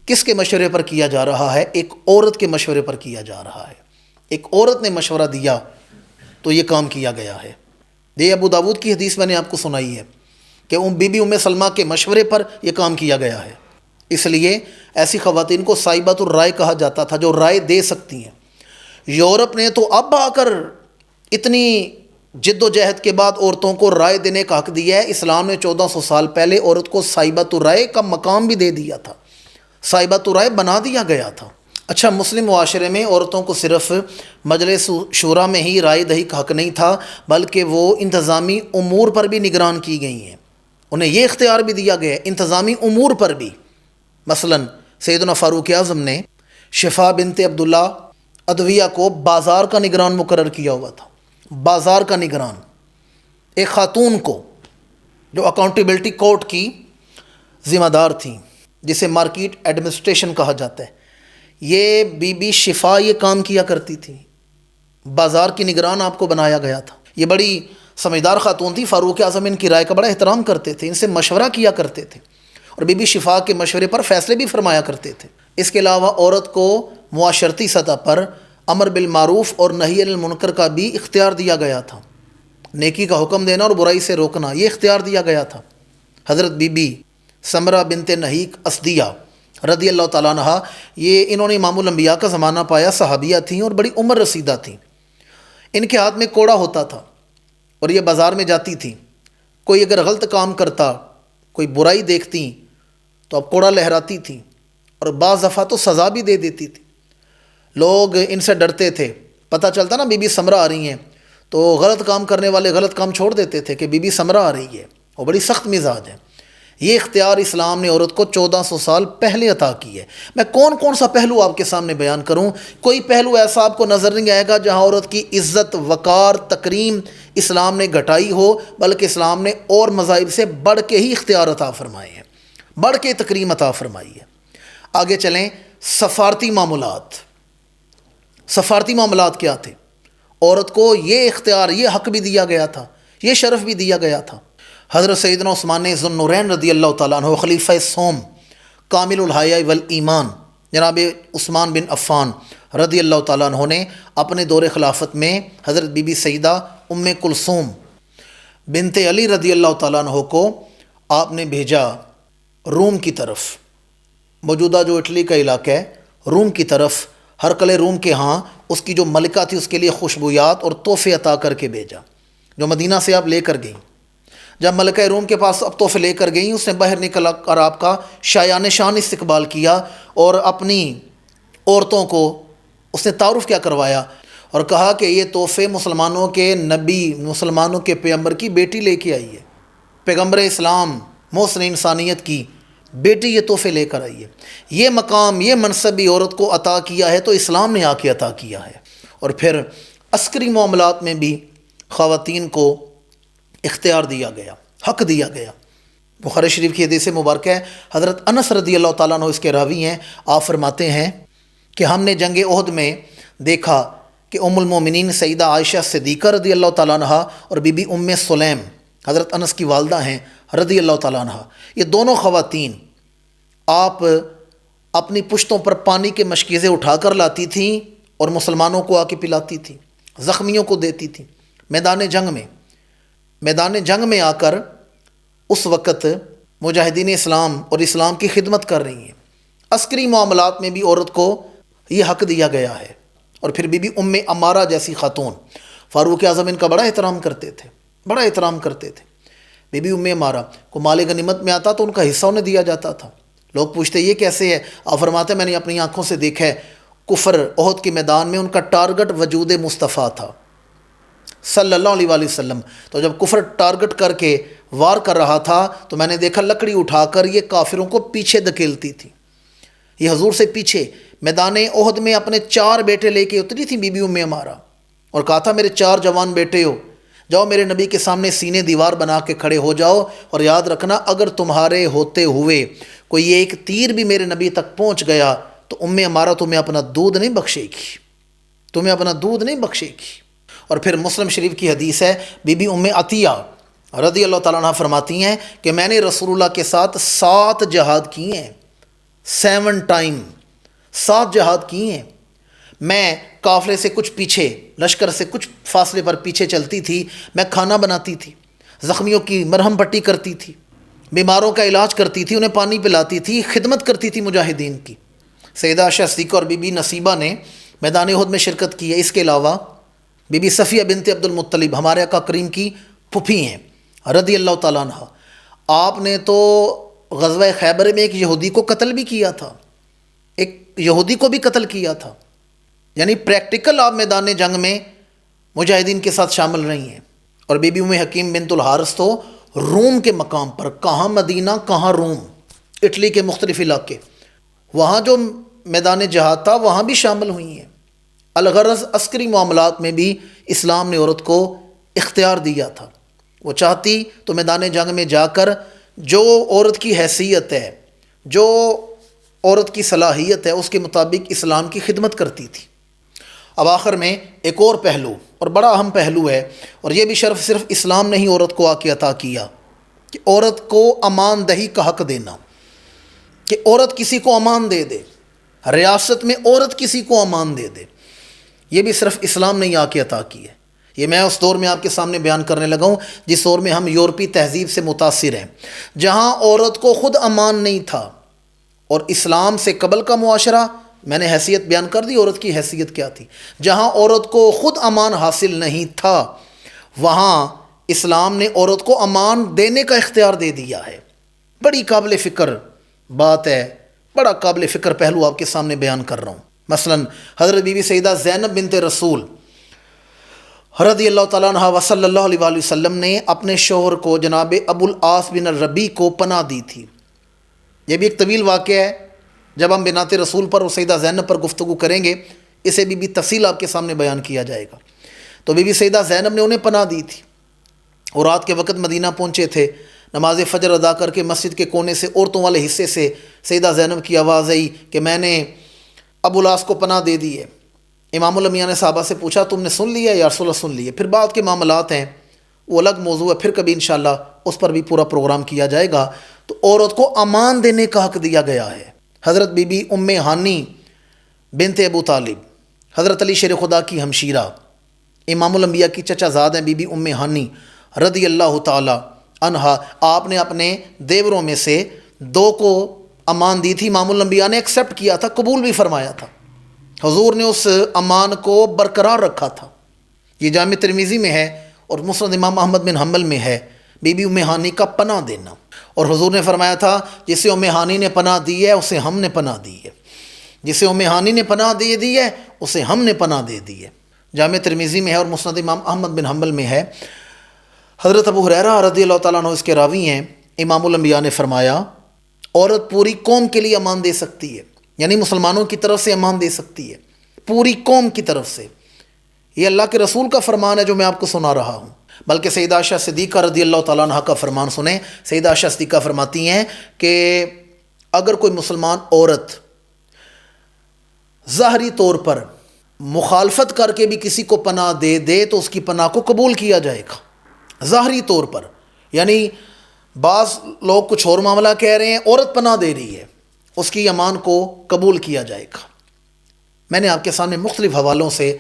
کس کے مشورے پر کیا جا رہا ہے؟ ایک عورت کے مشورے پر کیا جا رہا ہے۔ ایک عورت نے مشورہ دیا تو یہ کام کیا گیا ہے۔ یہ ابو داود کی حدیث میں نے آپ کو سنائی ہے کہ بی بی ام سلمہ کے مشورے پر یہ کام کیا گیا ہے۔ اس لیے ایسی خواتین کو صاحبۃ الرائے کہا جاتا تھا، جو رائے دے سکتی ہیں۔ یورپ نے تو اب آ کر اتنی جد و جہد کے بعد عورتوں کو رائے دینے کا حق دیا ہے۔ اسلام نے 1400 سال پہلے عورت کو صاحبۃ الرائے کا مقام بھی دے دیا تھا، صاحبۃ الرائے بنا دیا گیا تھا۔ اچھا، مسلم معاشرے میں عورتوں کو صرف مجلس شورا میں ہی رائے دہی کا حق نہیں تھا، بلکہ وہ انتظامی امور پر بھی نگران کی گئی ہیں۔ انہیں یہ اختیار بھی دیا گیا ہے انتظامی امور پر بھی۔ مثلا سیدنا فاروق اعظم نے شفا بنت عبداللہ ادویہ کو بازار کا نگران مقرر کیا ہوا تھا۔ بازار کا نگران، ایک خاتون کو جو اکاؤنٹیبلٹی کورٹ کی ذمہ دار تھیں، جسے مارکیٹ ایڈمنسٹریشن کہا جاتا ہے، یہ بی بی شفا یہ کام کیا کرتی تھی۔ بازار کی نگران آپ کو بنایا گیا تھا۔ یہ بڑی سمجھدار خاتون تھی، فاروق اعظم ان کی رائے کا بڑا احترام کرتے تھے، ان سے مشورہ کیا کرتے تھے اور بی بی شفا کے مشورے پر فیصلے بھی فرمایا کرتے تھے۔ اس کے علاوہ عورت کو معاشرتی سطح پر امر بالمعروف اور نہی عن المنکر کا بھی اختیار دیا گیا تھا۔ نیکی کا حکم دینا اور برائی سے روکنا، یہ اختیار دیا گیا تھا۔ حضرت بی بی سمرہ بنت نحیق اسدیہ رضی اللہ تعالیٰ عنہ، یہ انہوں نے امام الانبیاء کا زمانہ پایا، صحابیہ تھیں اور بڑی عمر رسیدہ تھیں۔ ان کے ہاتھ میں کوڑا ہوتا تھا اور یہ بازار میں جاتی تھیں۔ کوئی اگر غلط کام کرتا، کوئی برائی دیکھتی تو اب کوڑا لہراتی تھیں اور بعض دفعہ تو سزا بھی دے دیتی تھی۔ لوگ ان سے ڈرتے تھے، پتہ چلتا نا بی بی سمرہ آ رہی ہیں تو غلط کام کرنے والے غلط کام چھوڑ دیتے تھے کہ بی بی سمرہ آ رہی ہے، وہ بڑی سخت مزاج ہے۔ یہ اختیار اسلام نے عورت کو 1400 سال پہلے عطا کی ہے۔ میں کون سا پہلو آپ کے سامنے بیان کروں؟ کوئی پہلو ایسا آپ کو نظر نہیں آئے گا جہاں عورت کی عزت، وقار، تکریم اسلام نے گھٹائی ہو، بلکہ اسلام نے اور مذاہب سے بڑھ کے ہی اختیار عطا فرمائے ہیں، بڑھ کے تکریم عطا فرمائی ہے۔ آگے چلیں، سفارتی معاملات۔ سفارتی معاملات کیا تھے؟ عورت کو یہ اختیار، یہ حق بھی دیا گیا تھا، یہ شرف بھی دیا گیا تھا۔ حضرت سیدنا عثمان ذو النورین رضی اللہ تعالیٰ عنہ، خلیفہ سوم، کامل الحیاء والایمان، جناب عثمان بن عفان رضی اللہ تعالیٰ عنہ نے اپنے دور خلافت میں حضرت بی بی سیدہ ام کلثوم بنت علی رضی اللہ تعالیٰ عنہ کو آپ نے بھیجا روم کی طرف، موجودہ جو اٹلی کا علاقہ ہے، روم کی طرف۔ ہرقل روم کے ہاں اس کی جو ملکہ تھی، اس کے لیے خوشبویات اور تحفے عطا کر کے بھیجا، جو مدینہ سے آپ لے کر گئیں۔ جب ملکہ روم کے پاس اب تحفے لے کر گئیں، اس نے باہر نکل کر آپ کا شایان شان استقبال کیا اور اپنی عورتوں کو اس نے تعارف کیا کروایا اور کہا کہ یہ تحفے مسلمانوں کے نبی، مسلمانوں کے پیغمبر کی بیٹی لے کے آئی ہے، پیغمبر اسلام، محسن انسانیت کی بیٹی یہ تحفے لے کر آئی ہے۔ یہ مقام، یہ منصب بھی عورت کو عطا کیا ہے تو اسلام نے آ کے عطا کیا ہے۔ اور پھر عسکری معاملات میں بھی خواتین کو اختیار دیا گیا، حق دیا گیا۔ بخاری شریف کی حدیث مبارکہ ہے، حضرت انس رضی اللہ تعالیٰ عنہ اس کے راوی ہیں، آپ فرماتے ہیں کہ ہم نے جنگ احد میں دیکھا کہ ام المومنین سیدہ عائشہ صدیقہ رضی اللہ تعالیٰ عنہ اور بی بی ام سلیم حضرت انس کی والدہ ہیں رضی اللہ تعالیٰ عنہ، یہ دونوں خواتین آپ اپنی پشتوں پر پانی کے مشکیزیں اٹھا کر لاتی تھیں اور مسلمانوں کو آ کے پلاتی تھیں، زخمیوں کو دیتی تھیں۔ میدان جنگ میں آ کر اس وقت مجاہدین اسلام اور اسلام کی خدمت کر رہی ہیں۔ عسکری معاملات میں بھی عورت کو یہ حق دیا گیا ہے۔ اور پھر بی بی ام عمارہ جیسی خاتون، فاروق اعظم ان کا بڑا احترام کرتے تھے۔ بی بی ام عمارہ کو مال غنیمت میں آتا تو ان کا حصہ انہیں دیا جاتا تھا۔ لوگ پوچھتے یہ کیسے ہے؟ آپ فرماتے میں نے اپنی آنکھوں سے دیکھا ہے، کفر احد کے میدان میں ان کا ٹارگٹ وجود مصطفیٰ تھا صلی اللہ علیہ وآلہ وسلم۔ تو جب کفر ٹارگٹ کر کے وار کر رہا تھا تو میں نے دیکھا لکڑی اٹھا کر یہ کافروں کو پیچھے دھکیلتی تھی۔ یہ حضور سے پیچھے میدان احد میں اپنے 4 بیٹے لے کے اتری تھی بی بی ام عمارہ، اور کہا تھا میرے 4 جوان بیٹے ہو، جاؤ میرے نبی کے سامنے سینے دیوار بنا کے کھڑے ہو جاؤ، اور یاد رکھنا اگر تمہارے ہوتے ہوئے کوئی ایک تیر بھی میرے نبی تک پہنچ گیا تو ام عمارہ تمہیں اپنا دودھ نہیں بخشے گی۔ اور پھر مسلم شریف کی حدیث ہے، بی بی ام عطیہ رضی اللہ تعالیٰ عنہ فرماتی ہیں کہ میں نے رسول اللہ کے ساتھ 7 جہاد کیے ہیں، 7 جہاد کیے ہیں۔ میں قافلے سے کچھ پیچھے، لشکر سے کچھ فاصلے پر پیچھے چلتی تھی، میں کھانا بناتی تھی، زخمیوں کی مرہم پٹی کرتی تھی، بیماروں کا علاج کرتی تھی، انہیں پانی پلاتی تھی، خدمت کرتی تھی مجاہدین کی۔ سیدہ عائشہ صدیقہ اور بی بی نصیبہ نے میدان احد میں شرکت کی ہے۔ اس کے علاوہ بی بی صفیہ بنت عبد المطلب ہمارے آقا کریم کی پھپھی ہیں رضی اللہ تعالیٰ عنہ۔ آپ نے تو غزوہ خیبر میں ایک یہودی کو قتل بھی کیا تھا، یعنی پریکٹیکل آپ میدان جنگ میں مجاہدین کے ساتھ شامل رہی ہیں۔ اور بی بی ام حکیم بنت الحارث تو روم کے مقام پر، کہاں مدینہ کہاں روم، اٹلی کے مختلف علاقے، وہاں جو میدان جہاد تھا وہاں بھی شامل ہوئی ہیں۔ الغرض عسکری معاملات میں بھی اسلام نے عورت کو اختیار دیا تھا۔ وہ چاہتی تو میدان جنگ میں جا کر جو عورت کی حیثیت ہے، جو عورت کی صلاحیت ہے، اس کے مطابق اسلام کی خدمت کرتی تھی۔ اب آخر میں ایک اور پہلو اور بڑا اہم پہلو ہے، اور یہ بھی شرف صرف اسلام نے ہی عورت کو آ کے عطا کیا، کہ عورت کو امان دہی کا حق دینا، کہ عورت کسی کو امان دے دے، ریاست میں عورت کسی کو امان دے دے، یہ بھی صرف اسلام نے ہی آ کے عطا کی ہے۔ یہ میں اس دور میں آپ کے سامنے بیان کرنے لگا ہوں جس دور میں ہم یورپی تہذیب سے متاثر ہیں، جہاں عورت کو خود امان نہیں تھا، اور اسلام سے قبل کا معاشرہ، میں نے حیثیت بیان کر دی عورت کی حیثیت کیا تھی، جہاں عورت کو خود امان حاصل نہیں تھا وہاں اسلام نے عورت کو امان دینے کا اختیار دے دیا ہے۔ بڑی قابل فکر بات ہے، بڑا قابل فکر پہلو آپ کے سامنے بیان کر رہا ہوں۔ مثلا حضرت بی بی سیدہ زینب بنت رسول رضی اللہ تعالیٰ عنہ و صلی اللہ علیہ وآلہ وسلم نے اپنے شوہر کو جناب ابو العاص بن الربیع کو پناہ دی تھی۔ یہ بھی ایک طویل واقعہ ہے، جب ہم بنات رسول پر اور سیدہ زینب پر گفتگو کریں گے اسے بھی تفصیل آپ کے سامنے بیان کیا جائے گا۔ تو بی بی سیدہ زینب نے انہیں پناہ دی تھی، اور رات کے وقت مدینہ پہنچے تھے، نماز فجر ادا کر کے مسجد کے کونے سے عورتوں والے حصے سے سیدہ زینب کی آواز آئی کہ میں نے ابو العاص کو پناہ دے دی ہے۔ امام الانبیاء نے صحابہ سے پوچھا تم نے سن لیا یا رسول اللہ سن لیے؟ پھر بعد کے معاملات ہیں، وہ الگ موضوع ہے، پھر کبھی انشاءاللہ اس پر بھی پورا پروگرام کیا جائے گا۔ تو عورت کو امان دینے کا حق دیا گیا ہے۔ حضرت بی بی ام ہانی بنت ابو طالب، حضرت علی شیر خدا کی ہمشیرہ، امام الانبیاء کی چچا زاد ہیں بی بی ام ہانی رضی اللہ تعالی عنہا، آپ نے اپنے دیوروں میں سے 2 کو امان دی تھی، امام الانبیاء نے ایکسیپٹ کیا تھا، قبول بھی فرمایا تھا، حضور نے اس امان کو برقرار رکھا تھا۔ یہ جامع ترمذی میں ہے اور مسند امام احمد بن حنبل میں ہے، بی بی ام ہانی کا پناہ دینا، اور حضور نے فرمایا تھا جسے ام ہانی نے پناہ دی ہے اسے ہم نے پناہ دی ہے، جسے ام ہانی نے پناہ دے دی ہے اسے ہم نے پناہ دے دی ہے۔ جامع ترمذی میں ہے اور مسند امام احمد بن حنبل میں ہے۔ حضرت ابو ہریرہ رضی اللہ تعالیٰ عنہ اس کے راوی ہیں، امام الانبیاء نے فرمایا عورت پوری قوم کے لیے امان دے سکتی ہے، یعنی مسلمانوں کی طرف سے امان دے سکتی ہے، پوری قوم کی طرف سے۔ یہ اللہ کے رسول کا فرمان ہے جو میں آپ کو سنا رہا ہوں۔ بلکہ سیدہ عائشہ صدیقہ رضی اللہ تعالیٰ عنہ کا فرمان سنیں. سیدہ عائشہ صدیقہ فرماتی ہیں کہ اگر کوئی مسلمان عورت ظاہری طور پر مخالفت کر کے بھی کسی کو پناہ دے دے تو اس کی پناہ کو قبول کیا جائے گا. ظاہری طور پر یعنی بعض لوگ کچھ اور معاملہ کہہ رہے ہیں، عورت پناہ دے رہی ہے، اس کی امان کو قبول کیا جائے گا. میں نے آپ کے سامنے مختلف حوالوں سے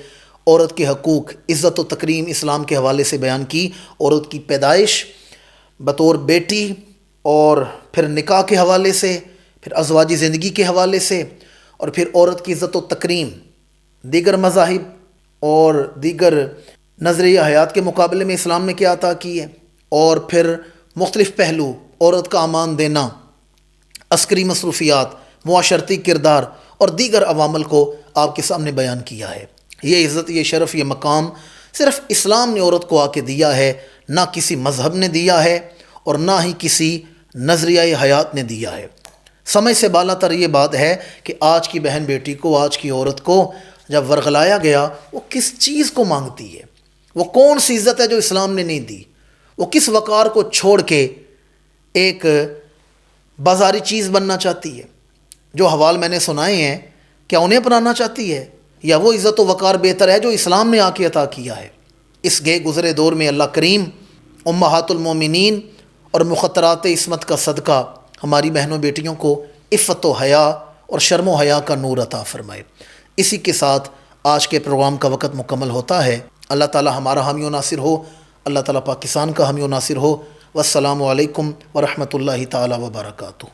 عورت کے حقوق، عزت و تکریم اسلام کے حوالے سے بیان کی. عورت کی پیدائش بطور بیٹی، اور پھر نکاح کے حوالے سے، پھر ازواجی زندگی کے حوالے سے، اور پھر عورت کی عزت و تکریم دیگر مذاہب اور دیگر نظریہ حیات کے مقابلے میں اسلام نے کیا عطا کی ہے، اور پھر مختلف پہلو عورت کا امان دینا، عسکری مصروفیات، معاشرتی کردار اور دیگر عوامل کو آپ کے سامنے بیان کیا ہے. یہ عزت، یہ شرف، یہ مقام صرف اسلام نے عورت کو آ کے دیا ہے، نہ کسی مذہب نے دیا ہے اور نہ ہی کسی نظریہ حیات نے دیا ہے. سمجھ سے بالا تر یہ بات ہے کہ آج کی بہن بیٹی کو، آج کی عورت کو جب ورغلایا گیا، وہ کس چیز کو مانگتی ہے، وہ کون سی عزت ہے جو اسلام نے نہیں دی، وہ کس وقار کو چھوڑ کے ایک بازاری چیز بننا چاہتی ہے. جو حوال میں نے سنائے ہیں، کیا انہیں اپنانا چاہتی ہے، یا وہ عزت و وقار بہتر ہے جو اسلام نے آ کے عطا کیا ہے؟ اس گئے گزرے دور میں اللہ کریم امہات المومنین اور مخطرات عصمت کا صدقہ ہماری بہنوں بیٹیوں کو عفت و حیا اور شرم و حیا کا نور عطا فرمائے. اسی کے ساتھ آج کے پروگرام کا وقت مکمل ہوتا ہے. اللہ تعالی ہمارا حامی و ناصر ہو، اللہ تعالی پاکستان کا حامی و ناصر ہو. والسلام علیکم ورحمۃ اللہ تعالی وبرکاتہ.